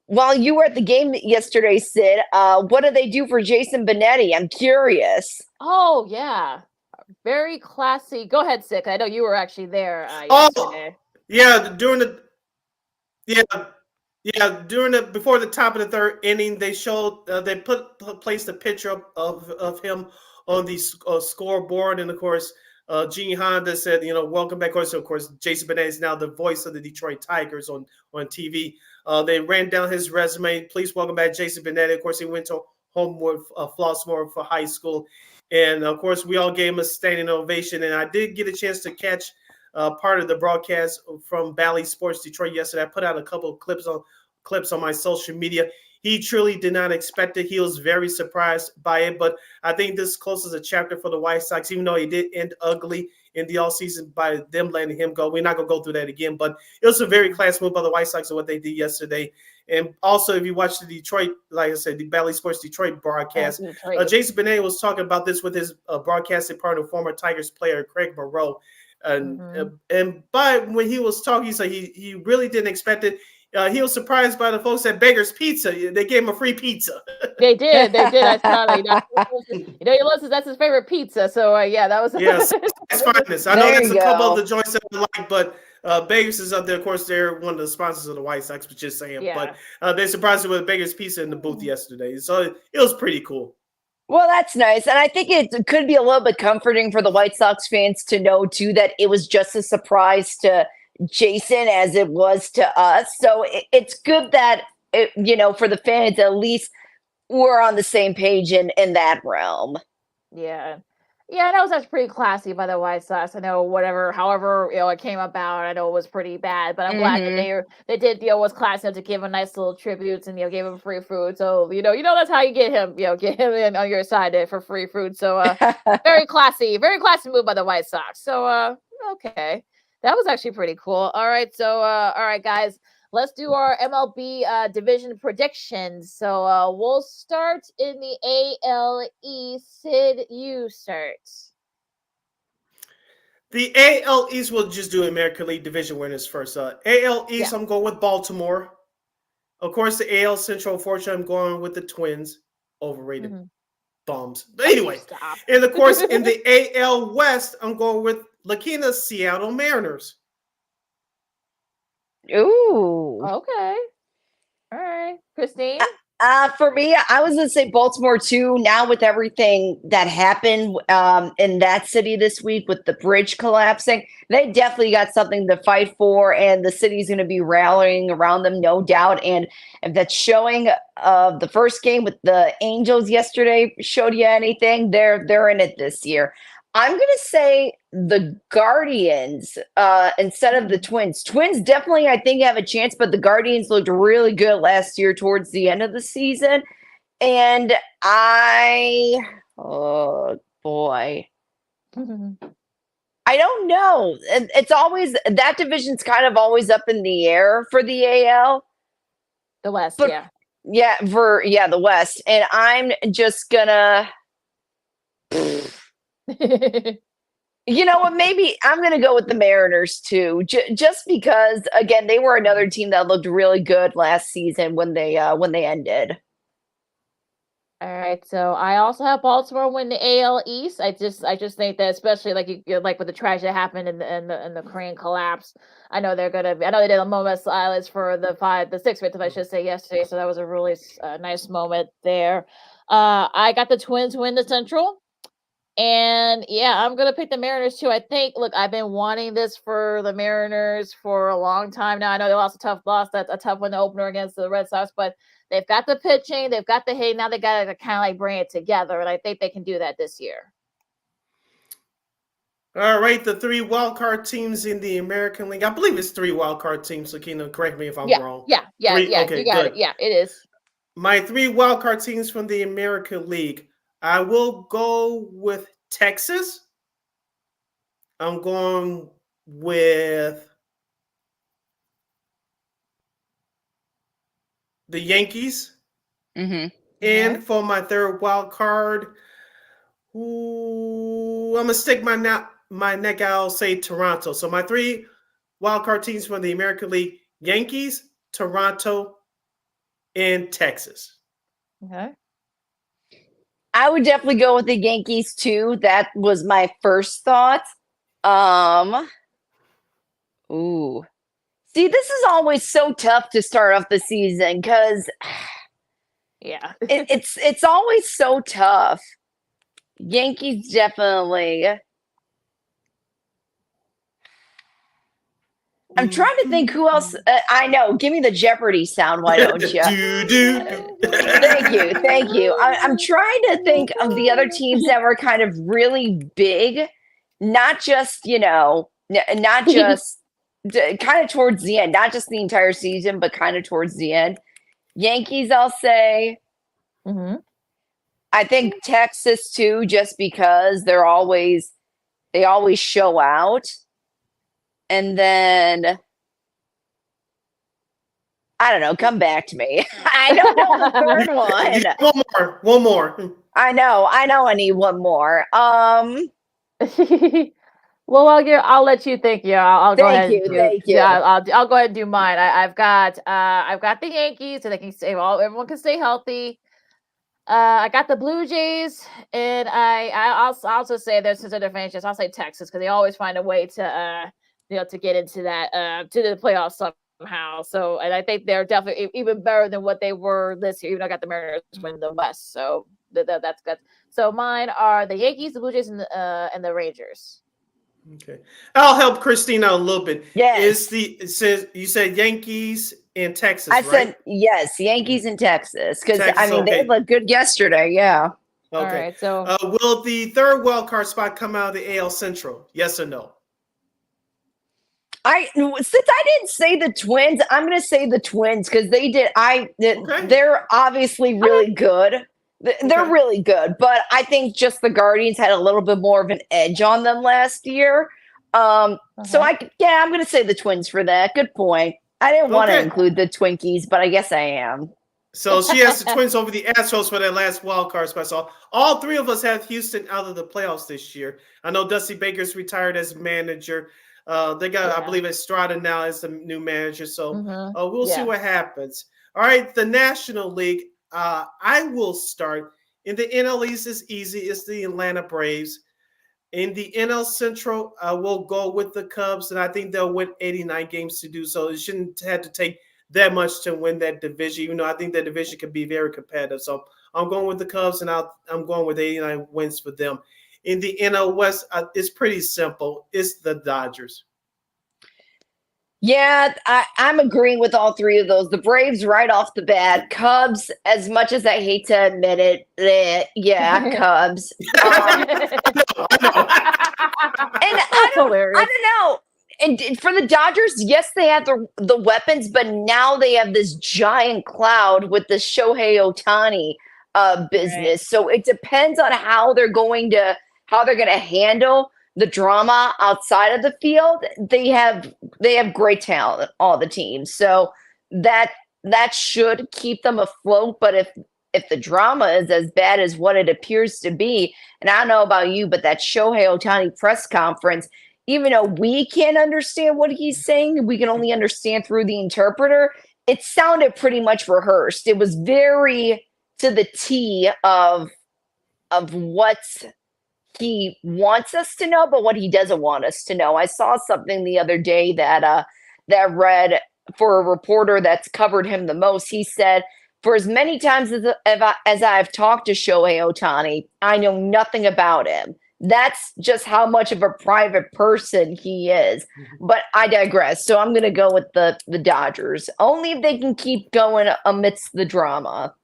while you were at the game yesterday, Sid, what did they do for Jason Benetti? I'm curious. Oh yeah, very classy. Go ahead, Sid. I know you were actually there yesterday. Before the top of the 3rd inning, they showed they placed a picture of him on the scoreboard, and of course, Gene Honda said, welcome back. Of course, Jason Benetti is now the voice of the Detroit Tigers on TV. They ran down his resume. Please welcome back Jason Benetti. Of course, he went to Homewood, Flossmoor for high school, and of course, we all gave him a standing ovation. And I did get a chance to catch part of the broadcast from Bally Sports Detroit yesterday. I put out a couple of clips on my social media. He truly did not expect it. He was very surprised by it, but I think this closes a chapter for the White Sox, even though he did end ugly in the offseason by them letting him go. We're not going to go through that again, but it was a very class move by the White Sox and what they did yesterday. And also, if you watch the Detroit, like I said, the Bally Sports Detroit broadcast, Jason Benetti was talking about this with his broadcasting partner, former Tigers player Craig Moreau. But when he was talking, he said he really didn't expect it. He was surprised by the folks at Baker's Pizza. They gave him a free pizza. They did. I saw that. That's his favorite pizza. So that was it's finest. I know there's a couple of the joints that I like, but Baker's is up there. Of course, they're one of the sponsors of the White Sox. But just saying, but they surprised me with Baker's Pizza in the booth yesterday. So it was pretty cool. Well, that's nice. And I think it could be a little bit comforting for the White Sox fans to know, too, that it was just a surprise to Jason as it was to us. So it's good that, for the fans, at least we're on the same page in that realm. Yeah. Yeah, that was actually pretty classy by the White Sox. I know however, it came about. I know it was pretty bad, but I'm glad that they did, was classy enough to give him nice little tributes and gave him free food. So that's how you get him, get him in on your side for free food. So very classy move by the White Sox. So okay, that was actually pretty cool. All right, so all right, guys. Let's do our MLB division predictions. So we'll start in the AL East. Sid, you start. The AL East, will just do American League division winners first. AL East, I'm going with Baltimore. Of course, the AL Central, unfortunately, I'm going with the Twins. Overrated bums. But anyway, and of course, in the AL West, I'm going with Lakina's Seattle Mariners. Ooh. Okay. All right. Christine? For me, I was going to say Baltimore too. Now with everything that happened in that city this week with the bridge collapsing, they definitely got something to fight for, and the city's going to be rallying around them, no doubt. And if that showing of the first game with the Angels yesterday showed you anything, they're in it this year. I'm going to say the Guardians instead of the Twins. Twins definitely, I think, have a chance, but the Guardians looked really good last year towards the end of the season. And oh boy. I don't know. It's always, that division's kind of always up in the air for the AL. The West, but, yeah. The West. And I'm just gonna... You know what? Maybe I'm going to go with the Mariners too, just because again they were another team that looked really good last season when they ended. All right, so I also have Baltimore win the AL East. I just think that, especially like with the tragedy that happened in the crane collapse, I know they did a moment of silence for the sixth victim, I should say, yesterday. So that was a really nice moment there. I got the Twins win the Central. And yeah, I'm going to pick the Mariners too. I think, look, I've been wanting this for the Mariners for a long time now. I know they lost a tough loss. That's a tough one to opener against the Red Sox, but they've got the pitching, they've got the hitting. Now they got to kind of like bring it together. And I think they can do that this year. All right, the 3 wildcard teams in the American League. I believe it's 3 wildcard teams. Lakina, correct me if I'm wrong. Yeah. Okay, you got good. it. Yeah, it is. My 3 wildcard teams from the American League. I will go with Texas. I'm going with the Yankees. And for my 3rd wild card, I'm going to stick my neck out. I'll say Toronto. So my 3 wild card teams from the American League: Yankees, Toronto, and Texas. Okay. I would definitely go with the Yankees too. That was my first thought. Ooh. See, this is always so tough to start off the season because it's always so tough. Yankees definitely. I'm trying to think who else. I know. Give me the Jeopardy sound. Why don't you? Thank you. I'm trying to think of the other teams that were kind of really big, not just not just kind of towards the end, not just the entire season, but kind of towards the end. Yankees, I'll say. I think Texas too, just because they always show out. And then, I don't know, come back to me. I don't know the third one. One more. I know. I need one more. Well, I'll let you think. Yeah, I'll go ahead. Thank you. Yeah, I'll go ahead and do mine. I've got the Yankees, so they can stay. Everyone can stay healthy. I got the Blue Jays, and I'll also say there's some other franchises. I'll say Texas because they always find a way to to get into that to the playoffs somehow. So, and I think they're definitely even better than what they were this year. Even though I got the Mariners win the West, so that's good. So mine are the Yankees, the Blue Jays, and the Rangers. Okay, I'll help Christine out a little bit. Yes, it says you said Yankees and Texas. I said yes, Yankees and Texas because I mean they looked good yesterday. Yeah. All Okay. right. So Will the third wild card spot come out of the AL Central? Yes or no? Since I didn't say the Twins, I'm going to say the Twins because they're obviously really good. They're really good, but I think just the Guardians had a little bit more of an edge on them last year. So I'm going to say the Twins for that. Good point. I didn't want to include the Twinkies, but I guess I am. So she has the Twins over the Astros for that last wild card spot. So all three of us have Houston out of the playoffs this year. I know Dusty Baker's retired as manager. They got, I believe, Estrada now as the new manager. So we'll see what happens. All right, the National League. I will start. In the NL East is easy. It's the Atlanta Braves. In the NL Central, I will go with the Cubs, and I think they'll win 89 games to do so. It shouldn't have to take that much to win that division, even though I think that division could be very competitive. So I'm going with the Cubs, and I'm going with 89 wins for them. In the NL West, it's pretty simple. It's the Dodgers. Yeah, I'm agreeing with all three of those. The Braves right off the bat. Cubs, as much as I hate to admit it, Cubs. And I don't know. And for the Dodgers, yes, they have the weapons, but now they have this giant cloud with the Shohei Ohtani business. Right. So it depends on how they're going to handle the drama outside of the field. They have great talent, all the teams. So that should keep them afloat. But if the drama is as bad as what it appears to be, and I don't know about you, but that Shohei Ohtani press conference, even though we can't understand what he's saying, we can only understand through the interpreter. It sounded pretty much rehearsed. It was very to the T of what he wants us to know, but what he doesn't want us to know. I saw something the other day that read for a reporter that's covered him the most. He said, for as many times as I've talked to Shohei Ohtani, I know nothing about him. That's just how much of a private person he is. But I digress. So I'm going to go with the Dodgers, only if they can keep going amidst the drama.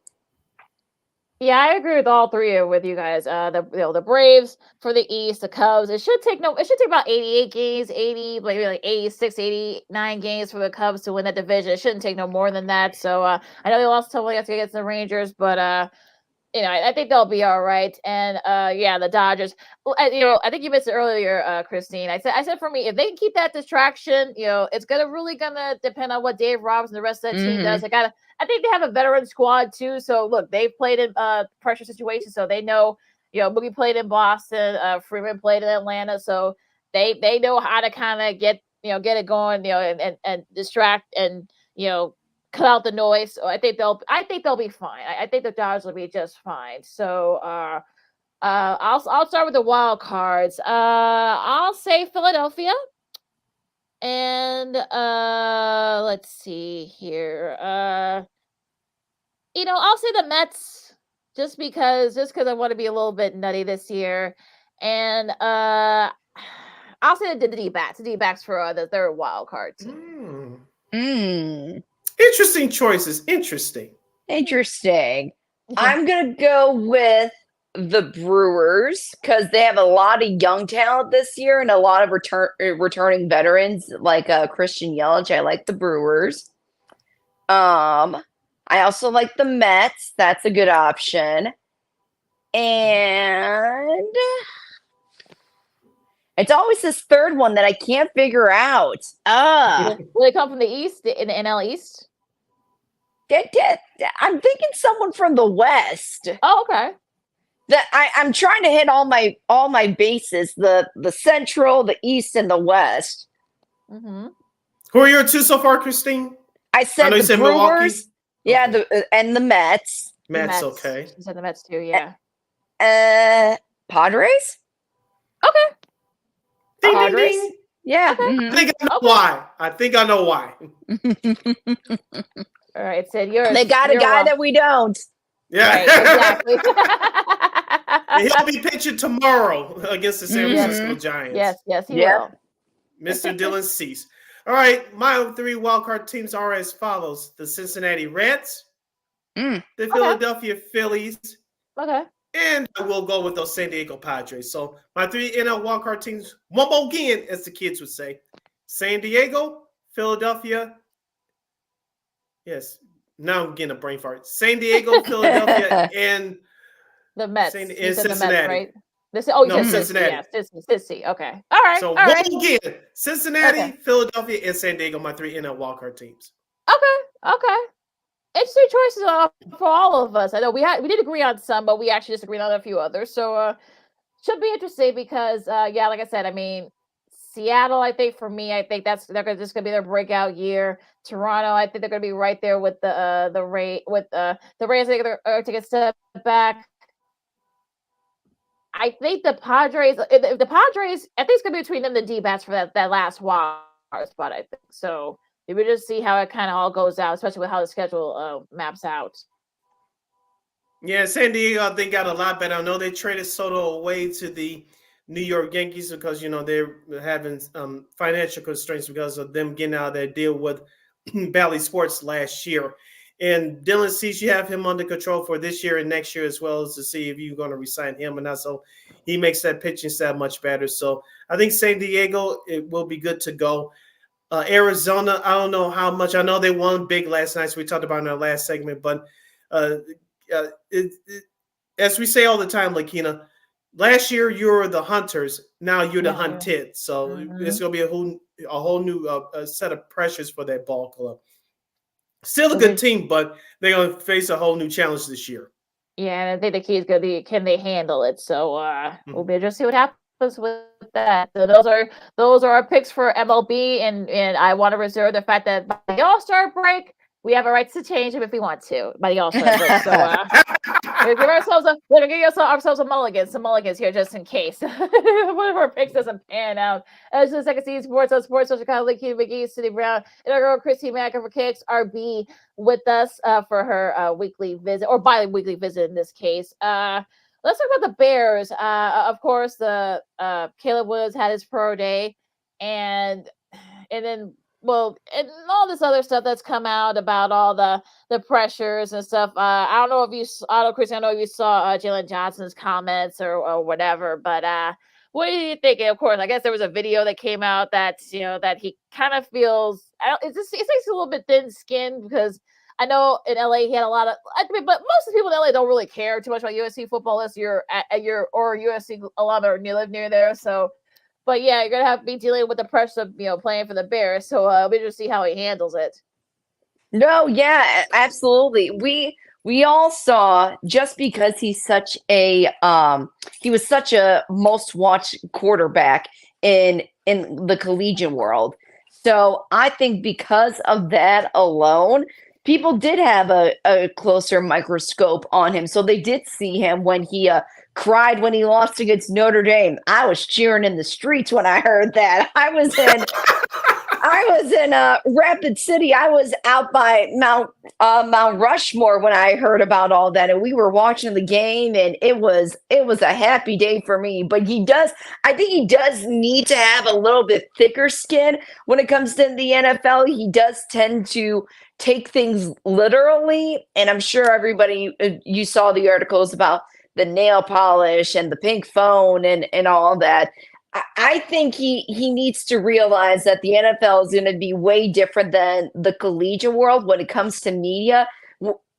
Yeah, I agree with all three with you guys. The Braves for the East, the Cubs. It should take about 88 games, maybe like 86, 89 games for the Cubs to win that division. It shouldn't take no more than that. So I know they lost totally against the Rangers, but I think they'll be all right. And the Dodgers. I think you mentioned earlier, Christine. I said for me, if they can keep that distraction, it's gonna depend on what Dave Roberts and the rest of that team does. I think they have a veteran squad too. So look, they've played in pressure situations, so they know. Boogie played in Boston. Freeman played in Atlanta, so they know how to kind of get it going. And distract and cut out the noise. So I think they'll be fine. I think the Dodgers will be just fine. So I'll start with the wild cards. I'll say Philadelphia. And let's see here. I'll say the Mets just because I want to be a little bit nutty this year. And I'll say the D-backs. The D-backs for the third wild card team. Interesting choices. Interesting. I'm going to go with the Brewers because they have a lot of young talent this year and a lot of returning veterans like Christian Yelich. I like the Brewers. I also like the Mets. That's a good option. And it's always this third one that I can't figure out. Will they come from the East, in the NL East? I'm thinking someone from the West. Oh, okay. I'm trying to hit all my bases: the Central, the East, and the West. Mm-hmm. Who are your two so far, Christine? I said the Brewers. Yeah, and the Mets. Mets, okay. You said the Mets too, yeah. Padres. Okay. Ding, Padres. ding, ding. Yeah. Okay. I think I know why. All right, Sid, yours. They got a guy that we don't. Yeah. Right, exactly. He'll be pitching tomorrow against the San Francisco Giants. Yes, he will. Mr. Dylan Cease. All right, my three wildcard teams are as follows: the Cincinnati Reds, the Philadelphia Phillies, And I will go with those San Diego Padres. So my 3 NL wildcard teams, one more again, as the kids would say. San Diego, Philadelphia. Yes, now I'm getting a brain fart. San Diego, Philadelphia, and the Mets. and You said Cincinnati. the Mets, right? You said Cincinnati. Cincinnati. Okay. All right. So all one right. again, Cincinnati, Okay. Philadelphia, and San Diego, my 3 NL wildcard teams. Okay. Interesting choices for all of us. I know we did agree on some, but we actually disagreed on a few others. So should be interesting because yeah, like I said, I mean, Seattle, I think for me, I think they're just gonna be their breakout year. Toronto, I think they're gonna be right there with the Rays. The Rays, I think they're take a step back. I think the Padres, if the Padres, I think it's gonna be between them and the D-bats for that last wild spot. I think so. We just see how it kind of all goes out, especially with how the schedule maps out. Yeah, San Diego, they got a lot better. I know they traded Soto away to the New York Yankees because, they're having financial constraints because of them getting out of their deal with Bally Sports last year. And Dylan Cease, you have him under control for this year and next year as well, as to see if you're going to resign him or not. So he makes that pitching staff much better. So I think San Diego, it will be good to go. Arizona, I don't know how much. I know they won big last night, so we talked about in our last segment. But as we say all the time, Lakina, last year you were the hunters. Now you're the hunted. So it's going to be a whole new set of pressures for that ball club. Still a good team, but they're going to face a whole new challenge this year. Yeah, and I think the key is going to be, can they handle it? So we'll be just see what happens with that. So those are our picks for MLB, and I want to reserve the fact that by the All-Star break, we have a right to change them if we want to by the All-Star break. So we'll give ourselves a mulligan, some mulligans here just in case one of our picks doesn't pan out. As the second season Sports on Chicago, Lakina McGee, City Brown, and our girl Christine Manika for KXRB with us for her weekly visit, or bi-weekly visit in this case. Let's talk about the Bears. Of course, the Caleb Williams had his pro day, and then and all this other stuff that's come out about all the pressures and stuff. I don't know if you saw Jalen Johnson's comments or whatever, but what do you think? Of course, I guess there was a video that came out that that he kind of feels. It takes a little bit thin-skinned because I know in LA he had a lot of. But most of the people in LA don't really care too much about USC football unless you're or USC alum or you live near there. So. But yeah, you're gonna have to be dealing with the pressure of playing for the Bears. So we just see how he handles it. No, yeah, absolutely. We all saw, just because he's such a he was such a most watched quarterback in the collegiate world. So I think because of that alone, people did have a closer microscope on him. So they did see him when he cried when he lost against Notre Dame. I was cheering in the streets when I heard that. I was in Rapid City. I was out by Mount Rushmore when I heard about all that, and we were watching the game, and it was a happy day for me. But I think he does need to have a little bit thicker skin when it comes to the NFL. He does tend to take things literally, and I'm sure everybody, you saw the articles about the nail polish and the pink phone and all that. I think he needs to realize that the NFL is going to be way different than the collegiate world when it comes to media.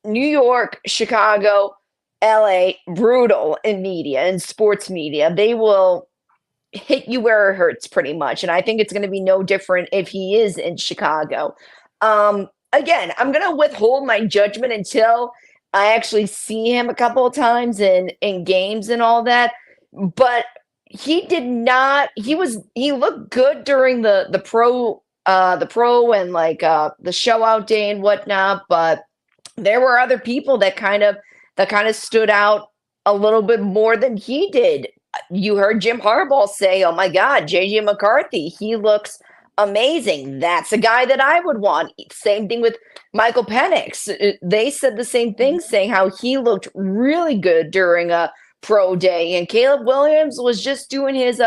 New York, Chicago, LA, brutal in media and sports media. They will hit you where it hurts pretty much. And I think it's going to be no different if he is in Chicago. Again, I'm going to withhold my judgment until I actually see him a couple of times in games and all that. But he did not. He looked good during the pro and like the show out day and whatnot. But there were other people that kind of stood out a little bit more than he did. You heard Jim Harbaugh say, "Oh my God, JJ McCarthy, he looks amazing. That's a guy that I would want." Same thing with Michael Penix. They said the same thing, saying how he looked really good during a pro day. And Caleb Williams was just doing his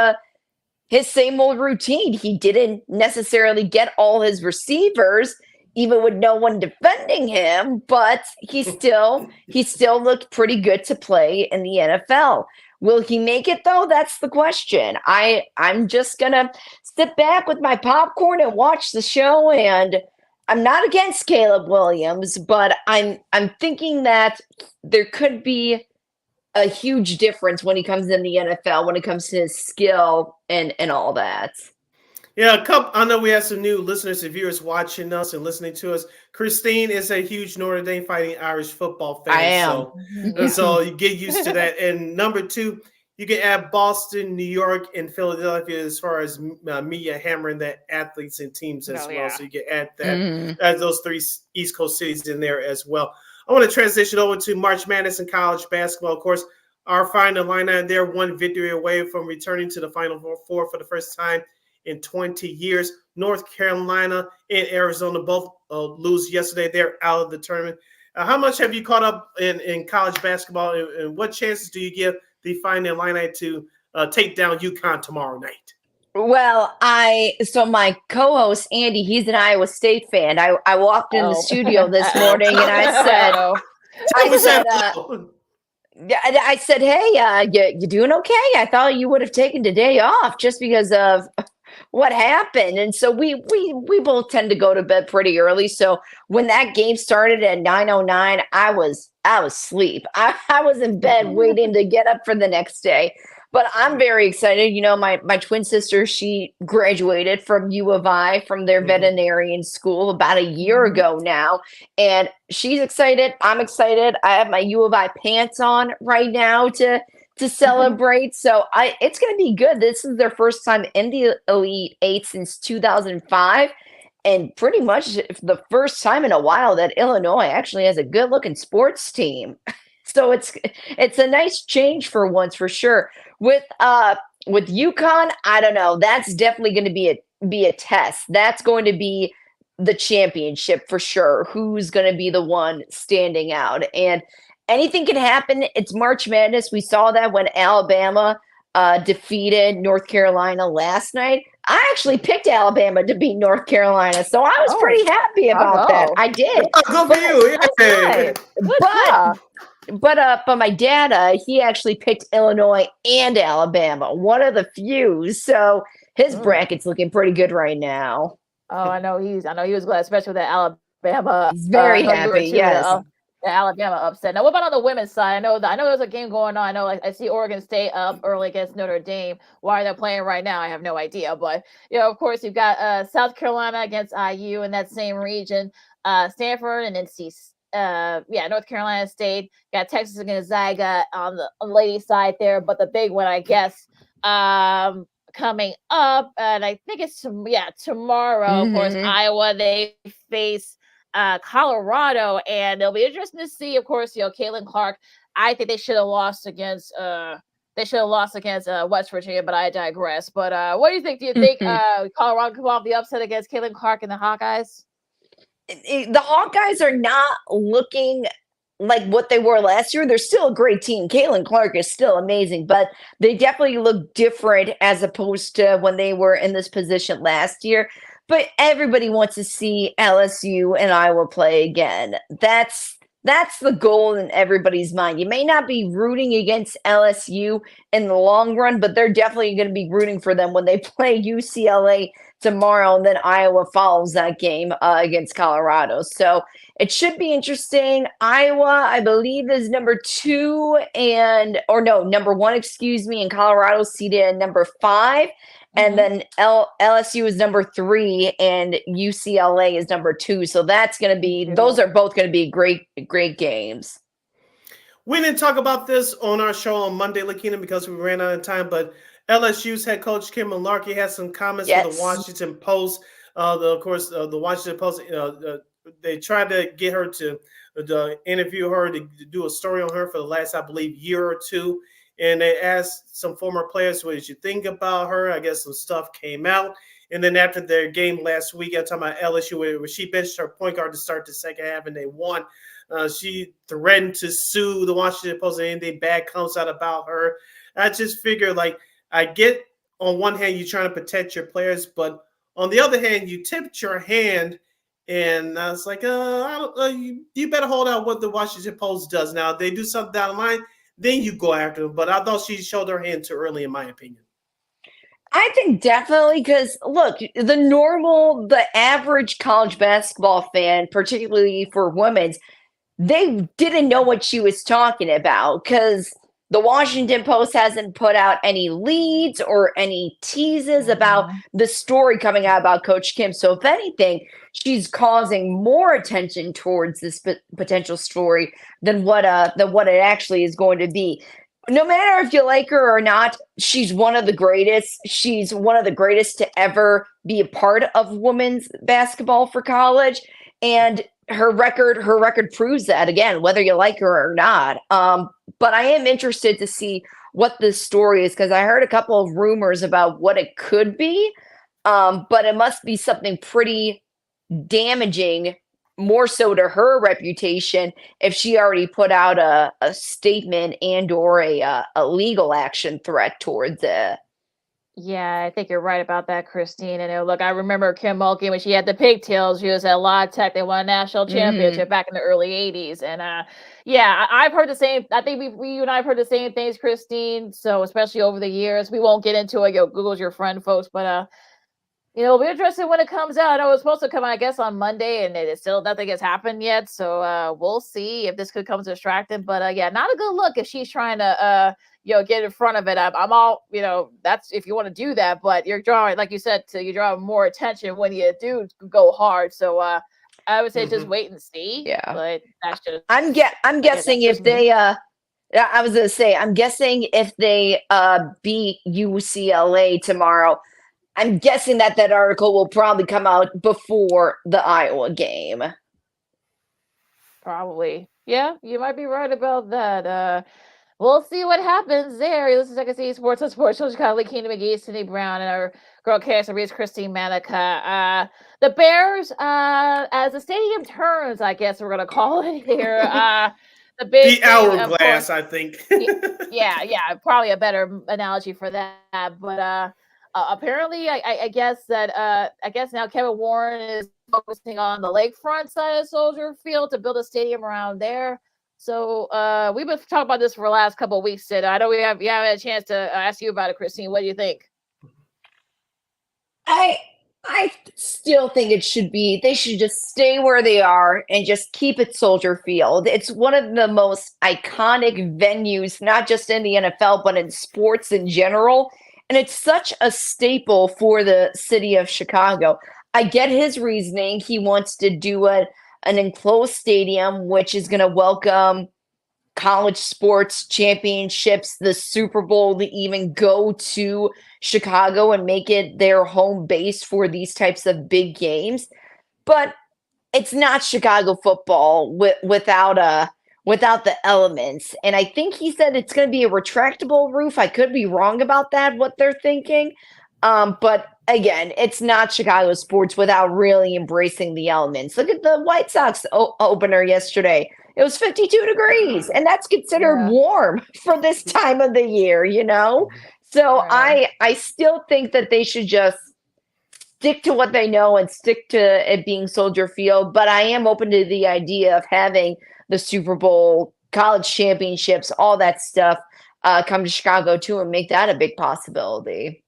same old routine. He didn't necessarily get all his receivers. even with no one defending him, but he still looked pretty good to play in the NFL. Will he make it though? That's the question. I'm just gonna sit back with my popcorn and watch the show. And I'm not against Caleb Williams, but I'm thinking that there could be a huge difference when he comes in the NFL, when it comes to his skill and all that. Yeah, I know we have some new listeners and viewers watching us and listening to us. Christine is a huge Notre Dame Fighting Irish football fan. I am. So you get used to that. And number two, you can add Boston, New York, and Philadelphia as far as media hammering that athletes and teams as well. So you can add that, add those three East Coast cities in there as well. I want to transition over to March Madness and college basketball. Of course, our final line there, one victory away from returning to the Final Four for the first time in 20 years. North Carolina and Arizona both lose yesterday. They're out of the tournament. How much have you caught up in college basketball, and what chances do you give the Fighting Illini to take down UConn tomorrow night? Well, so my co-host Andy, he's an Iowa State fan. I walked in the studio this morning and I said, hey, you doing okay? I thought you would have taken today off just because of what happened. And so we both tend to go to bed pretty early. So when that game started at 9:09, I was asleep. I was in bed waiting to get up for the next day. But I'm very excited. You know, my twin sister, she graduated from U of I, from their veterinarian school about a year ago now. And she's excited. I'm excited. I have my U of I pants on right now to celebrate. So it's going to be good. This is their first time in the Elite Eight since 2005. And pretty much the first time in a while that Illinois actually has a good looking sports team. So it's a nice change for once, for sure. With UConn, I don't know. That's definitely going to be a test. That's going to be the championship for sure. Who's going to be the one standing out? And anything can happen. It's March Madness. We saw that when Alabama defeated North Carolina last night. I actually picked Alabama to beat North Carolina, so I was pretty happy about that. I did. Good for you. But my dad, he actually picked Illinois and Alabama, one of the few. So his bracket's looking pretty good right now. Oh, I know he was glad, especially with that Alabama. He's very happy. Yes. The Alabama upset. Now, what about on the women's side? I know there's a game going on. I know, I see Oregon State up early against Notre Dame. Why they're playing right now, I have no idea. But of course, you've got South Carolina against IU in that same region. Stanford and NC. North Carolina State. Got Texas against Gonzaga on the ladies' side there. But the big one, I guess, coming up, and I think it's tomorrow. Of course, Iowa, they face Colorado, and it'll be interesting to see. Of course, Caitlin Clark. I think they should have lost against West Virginia, but I digress. But what do you think? Do you think Colorado come off the upset against Caitlin Clark and the Hawkeyes? The Hawkeyes are not looking like what they were last year. They're still a great team. Caitlin Clark is still amazing, but they definitely look different as opposed to when they were in this position last year. But everybody wants to see LSU and Iowa play again. That's the goal in everybody's mind. You may not be rooting against LSU in the long run, but they're definitely going to be rooting for them when they play UCLA tomorrow, and then Iowa follows that game against Colorado. So it should be interesting. Iowa, I believe, is number 1, and Colorado seated at number 5. And then LSU is number 3 and UCLA is number 2. So that's going to be, those are both going to be great games. We didn't talk about this on our show on Monday, Lakina, because we ran out of time, but LSU's head coach, Kim Mularkey, has some comments for the Washington Post. The Washington Post, they tried to get her to interview her, to do a story on her for the last, I believe, year or two. And they asked some former players, what did you think about her? I guess some stuff came out. And then after their game last week, I'm talking about LSU, where she benched her point guard to start the second half and they won. She threatened to sue the Washington Post if anything bad comes out about her. I just figure, I get on one hand, you're trying to protect your players, but on the other hand, you tipped your hand And I was like, you better hold out what the Washington Post does now. If they do something down the line, then you go after them. But I thought she showed her hand too early, in my opinion. I think definitely because look, the average college basketball fan, particularly for women's, they didn't know what she was talking about because the Washington Post hasn't put out any leads or any teases about the story coming out about Coach Kim. So if anything, she's causing more attention towards this potential story than what it actually is going to be. No matter if you like her or not, she's one of the greatest. She's one of the greatest to ever be a part of women's basketball for college. And her record proves that, again, whether you like her or not. But I am interested to see what this story is because I heard a couple of rumors about what it could be. But it must be something pretty damaging, more so to her reputation, if she already put out a statement and or a legal action threat towards it. Yeah, I think you're right about that, Christine. And look, I remember Kim Mulkey when she had the pigtails. She was at La Tech. They won a national championship back in the early '80s. And yeah, I've heard the same. I think you and I have heard the same things, Christine. So especially over the years, we won't get into it. Google's your friend, folks. But it'll be interesting when it comes out. I know it's supposed to come out, I guess, on Monday, and it's still nothing has happened yet. So we'll see if this could come distracting. But yeah, not a good look if she's trying to get in front of it. I'm all, that's if you want to do that, but you're drawing, like you said, you're drawing more attention when you do go hard. So I would say just wait and see. Yeah, but that's just. I'm guessing if they I was gonna say, I'm guessing if they beat UCLA tomorrow, I'm guessing that article will probably come out before the Iowa game. Probably. Yeah, you might be right about that. We'll see what happens there. This is I can see Sports on Sports. Chicago, Keena McGee, Cindy Brown, and our girl KXRB's Christine Manika. The Bears, as the stadium turns, I guess we're gonna call it here. The hourglass, I think. yeah, probably a better analogy for that. But apparently, I guess that now Kevin Warren is focusing on the lakefront side of Soldier Field to build a stadium around there. So we've been talking about this for the last couple of weeks, Sid. I know you haven't had a chance to ask you about it, Christine. What do you think? I still think they should just stay where they are and just keep it Soldier Field. It's one of the most iconic venues, not just in the NFL, but in sports in general. And it's such a staple for the city of Chicago. I get his reasoning. He wants to do an enclosed stadium, which is going to welcome college sports championships, the Super Bowl, to even go to Chicago and make it their home base for these types of big games. But it's not Chicago football without the elements. And I think he said it's going to be a retractable roof. I could be wrong about that, what they're thinking. But again, it's not Chicago sports without really embracing the elements. Look at the White Sox opener yesterday. It was 52 degrees, and that's considered warm for this time of the year, So right. I still think that they should just stick to what they know and stick to it being Soldier Field. But I am open to the idea of having the Super Bowl, college championships, all that stuff come to Chicago too and make that a big possibility.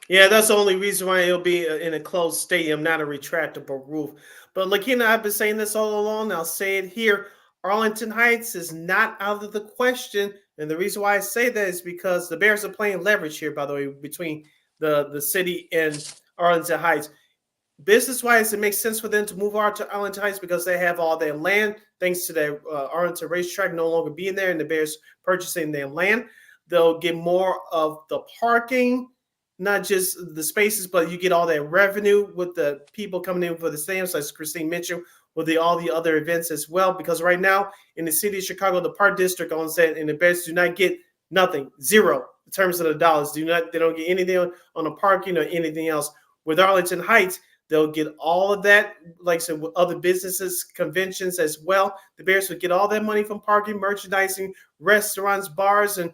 Yeah, that's the only reason why it'll be in a closed stadium, not a retractable roof. But Lakina, I've been saying this all along. I'll say it here. Arlington Heights is not out of the question. And the reason why I say that is because the Bears are playing leverage here, by the way, between the city and Arlington Heights. Business-wise, it makes sense for them to move on to Arlington Heights because they have all their land, thanks to their Arlington racetrack no longer being there and the Bears purchasing their land. They'll get more of the parking, not just the spaces, but you get all that revenue with the people coming in for the stadiums, like Christine mentioned, with all the other events as well. Because right now in the city of Chicago, the Park District owns that, and the Bears do not get nothing, zero in terms of the dollars. They don't get anything on the parking or anything else. With Arlington Heights, they'll get all of that, like I said, with other businesses, conventions as well. The Bears would get all that money from parking, merchandising, restaurants, bars, and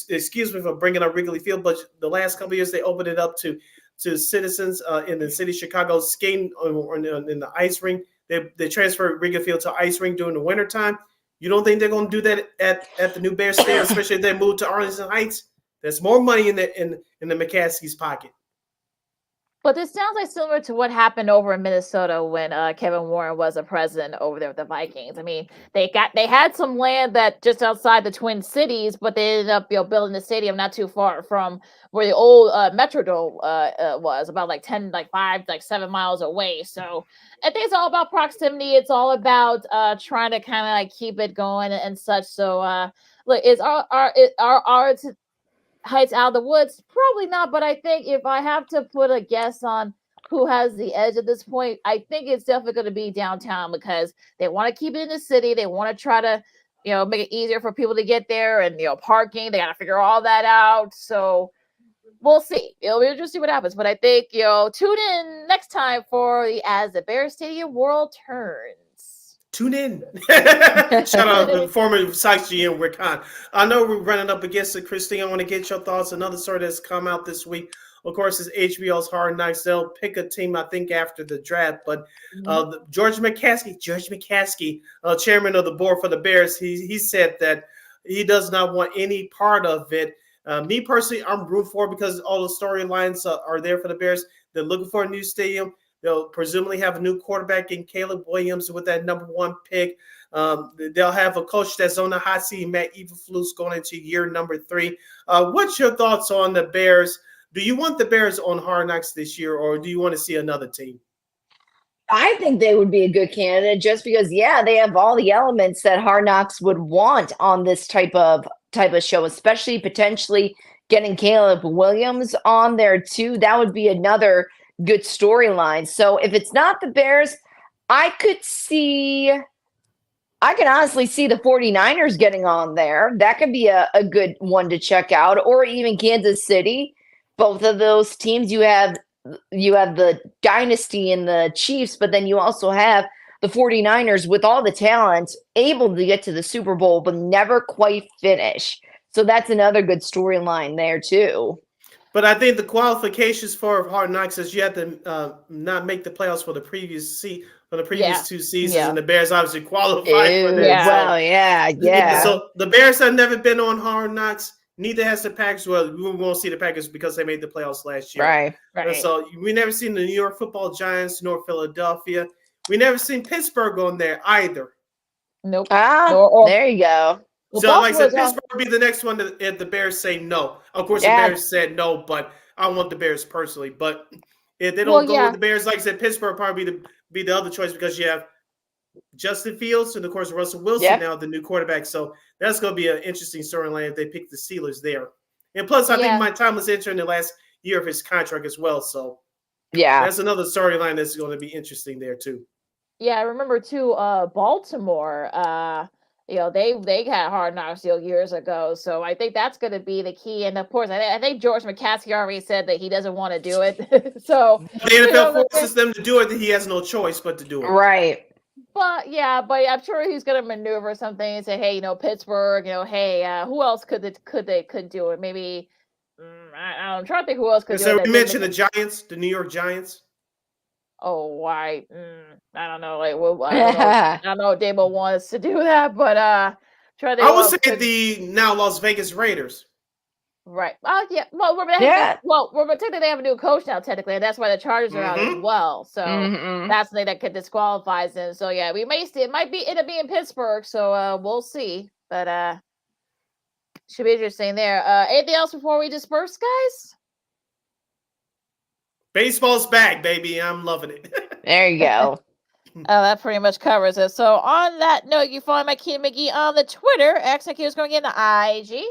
excuse me for bringing up Wrigley Field, but the last couple of years they opened it up to to citizens in the city of Chicago skating in the ice rink. They transferred Wrigley Field to ice rink during the wintertime. You don't think they're going to do that at the new Bears Stadium, especially if they move to Arlington Heights? There's more money in the McCaskey's pocket. But this sounds like similar to what happened over in Minnesota when Kevin Warren was a president over there with the Vikings. I mean, they had some land that just outside the Twin Cities, but they ended up building the stadium not too far from where the old Metrodome was, about 7 miles away. So I think it's all about proximity. It's all about trying to kind of keep it going and such. So look, is our Heights out of the woods? Probably not, but I think if I have to put a guess on who has the edge at this point, I think it's definitely going to be downtown because they want to keep it in the city. They want to try to, make it easier for people to get there and, parking. They got to figure all that out. So we'll see. It'll be interesting what happens. But I think, tune in next time for the As the Bears Stadium World Turns. Tune in. Shout out to the former Sox GM, Rick Hahn. I know we're running up against it, Christine. I want to get your thoughts. Another story that's come out this week, of course, is HBO's Hard Knocks. They'll pick a team, I think, after the draft. But George McCaskey, chairman of the board for the Bears, he said that he does not want any part of it. Me personally, I'm rooting for it because all the storylines are there for the Bears. They're looking for a new stadium. They'll presumably have a new quarterback in Caleb Williams with that number 1 pick. They'll have a coach that's on the hot seat, Matt Eberflus, going into year number 3. What's your thoughts on the Bears? Do you want the Bears on Hard Knocks this year, or do you want to see another team? I think they would be a good candidate just because, they have all the elements that Hard Knocks would want on this type of show, especially potentially getting Caleb Williams on there too. That would be another good storyline. So if it's not the Bears, I can honestly see the 49ers getting on there. That could be a good one to check out, or even Kansas City. Both of those teams, you have the dynasty in the Chiefs, but then you also have the 49ers with all the talent able to get to the Super Bowl, but never quite finish. So that's another good storyline there too. But I think the qualifications for Hard Knocks is you have to not make the playoffs for the previous 2 seasons, and the Bears obviously qualified for that. Well, So the Bears have never been on Hard Knocks. Neither has the Packers. Well, we won't see the Packers because they made the playoffs last year. Right. And so we never seen the New York Football Giants nor Philadelphia. We never seen Pittsburgh on there either. Nope. There you go. Well, so, like I said, Pittsburgh will be the next one if the Bears say no. Of course, the Bears said no, but I want the Bears personally. But if they don't go with the Bears, like I said, Pittsburgh probably be the other choice because you have Justin Fields and, of course, Russell Wilson now, the new quarterback. So that's going to be an interesting storyline if they pick the Steelers there. And plus, I think Mike Tomlin's entering the last year of his contract as well. So that's another storyline that's going to be interesting there too. Yeah, I remember too. Baltimore. They had Hard Knocks years ago, so I think that's going to be the key. And of course, I think George McCaskey already said that he doesn't want to do it. So the NFL forces them to do it; that he has no choice but to do it. Right. But I'm sure he's going to maneuver something and say, hey, Pittsburgh, hey, who else could do it? Maybe I'm trying to think who else could do it. So we mentioned the Giants, the New York Giants. Oh, why? I don't know. I don't know if Dabo wants to do that, but I would say the now Las Vegas Raiders. Right. Yeah. Well, technically they have a new coach now. Technically, and that's why the Chargers are out as well. So that's the thing that could disqualify them. So yeah, we may see. It might end up being Pittsburgh. So we'll see. But should be interesting there. Anything else before we disperse, guys? Baseball's back, baby. I'm loving it. There you go. That pretty much covers it. So on that note, you follow my Kid McGee on the Twitter. X is going in the IG.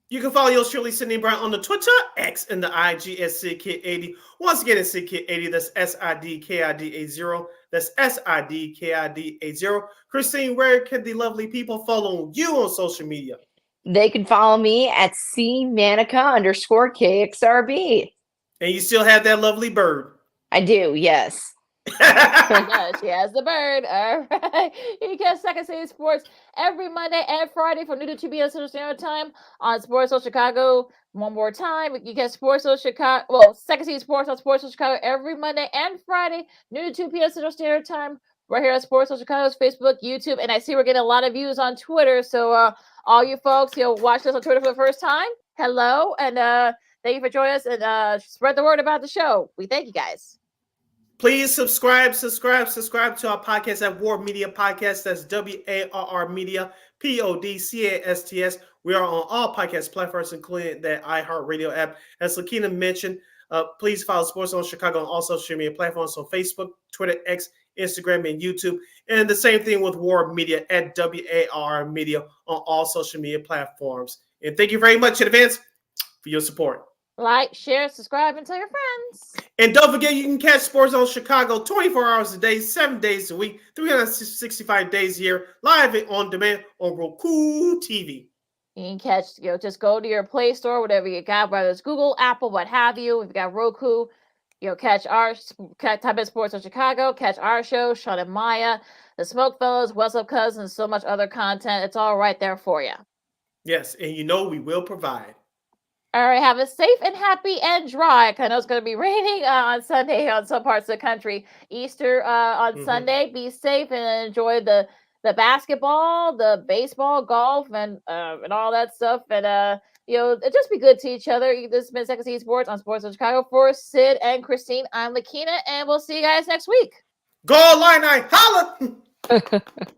You can follow yours truly, Sydney Brown, on the Twitter, X, and the IG at SidKid80. Once again, it's SidKid80. That's SIDKID80. That's SIDKID80. Christine, where can the lovely people follow you on social media? They can follow me at @CManika_KXRB. And you still have that lovely bird. I do, yes. She has the bird. All right. You can catch Second City Sports every Monday and Friday from noon to 2 p.m. Central Standard Time on Sports Social Chicago. One more time, you get Sports Social Chicago. Well, Second City Sports on Sports Social Chicago every Monday and Friday, noon to 2 p.m. Central Standard Time. Right here at Sports Social Chicago's Facebook, YouTube, and I see we're getting a lot of views on Twitter. So, all you folks, watch us on Twitter for the first time. Hello, and thank you for joining us and spread the word about the show. We thank you guys. Please subscribe to our podcast at War Media Podcast. That's WARR Media, PODCASTS. We are on all podcast platforms, including the iHeartRadio app. As Lakina mentioned, please follow Sports on Chicago on all social media platforms, on Facebook, Twitter, X, Instagram, and YouTube. And the same thing with War Media at WARR Media on all social media platforms. And thank you very much in advance for your support. Like, share, subscribe, and tell your friends. And don't forget, you can catch Sports on Chicago 24 hours a day, 7 days a week, 365 days a year, live and on demand on Roku TV. You can catch, just go to your Play Store, whatever you got, whether it's Google, Apple, what have you. We've got Roku. Type in Sports on Chicago, catch our show, Sean and Maya, the Smoke Fellows, What's Up Cousins, so much other content. It's all right there for you. Yes, and we will provide. All right, have a safe and happy and dry. I know it's going to be raining on Sunday on some parts of the country. Easter on Sunday. Be safe and enjoy the basketball, the baseball, golf, and all that stuff. And just be good to each other. This has been Second City Sports on Sports of Chicago. For Sid and Christine, I'm Lakina, and we'll see you guys next week. Go Illini, holla!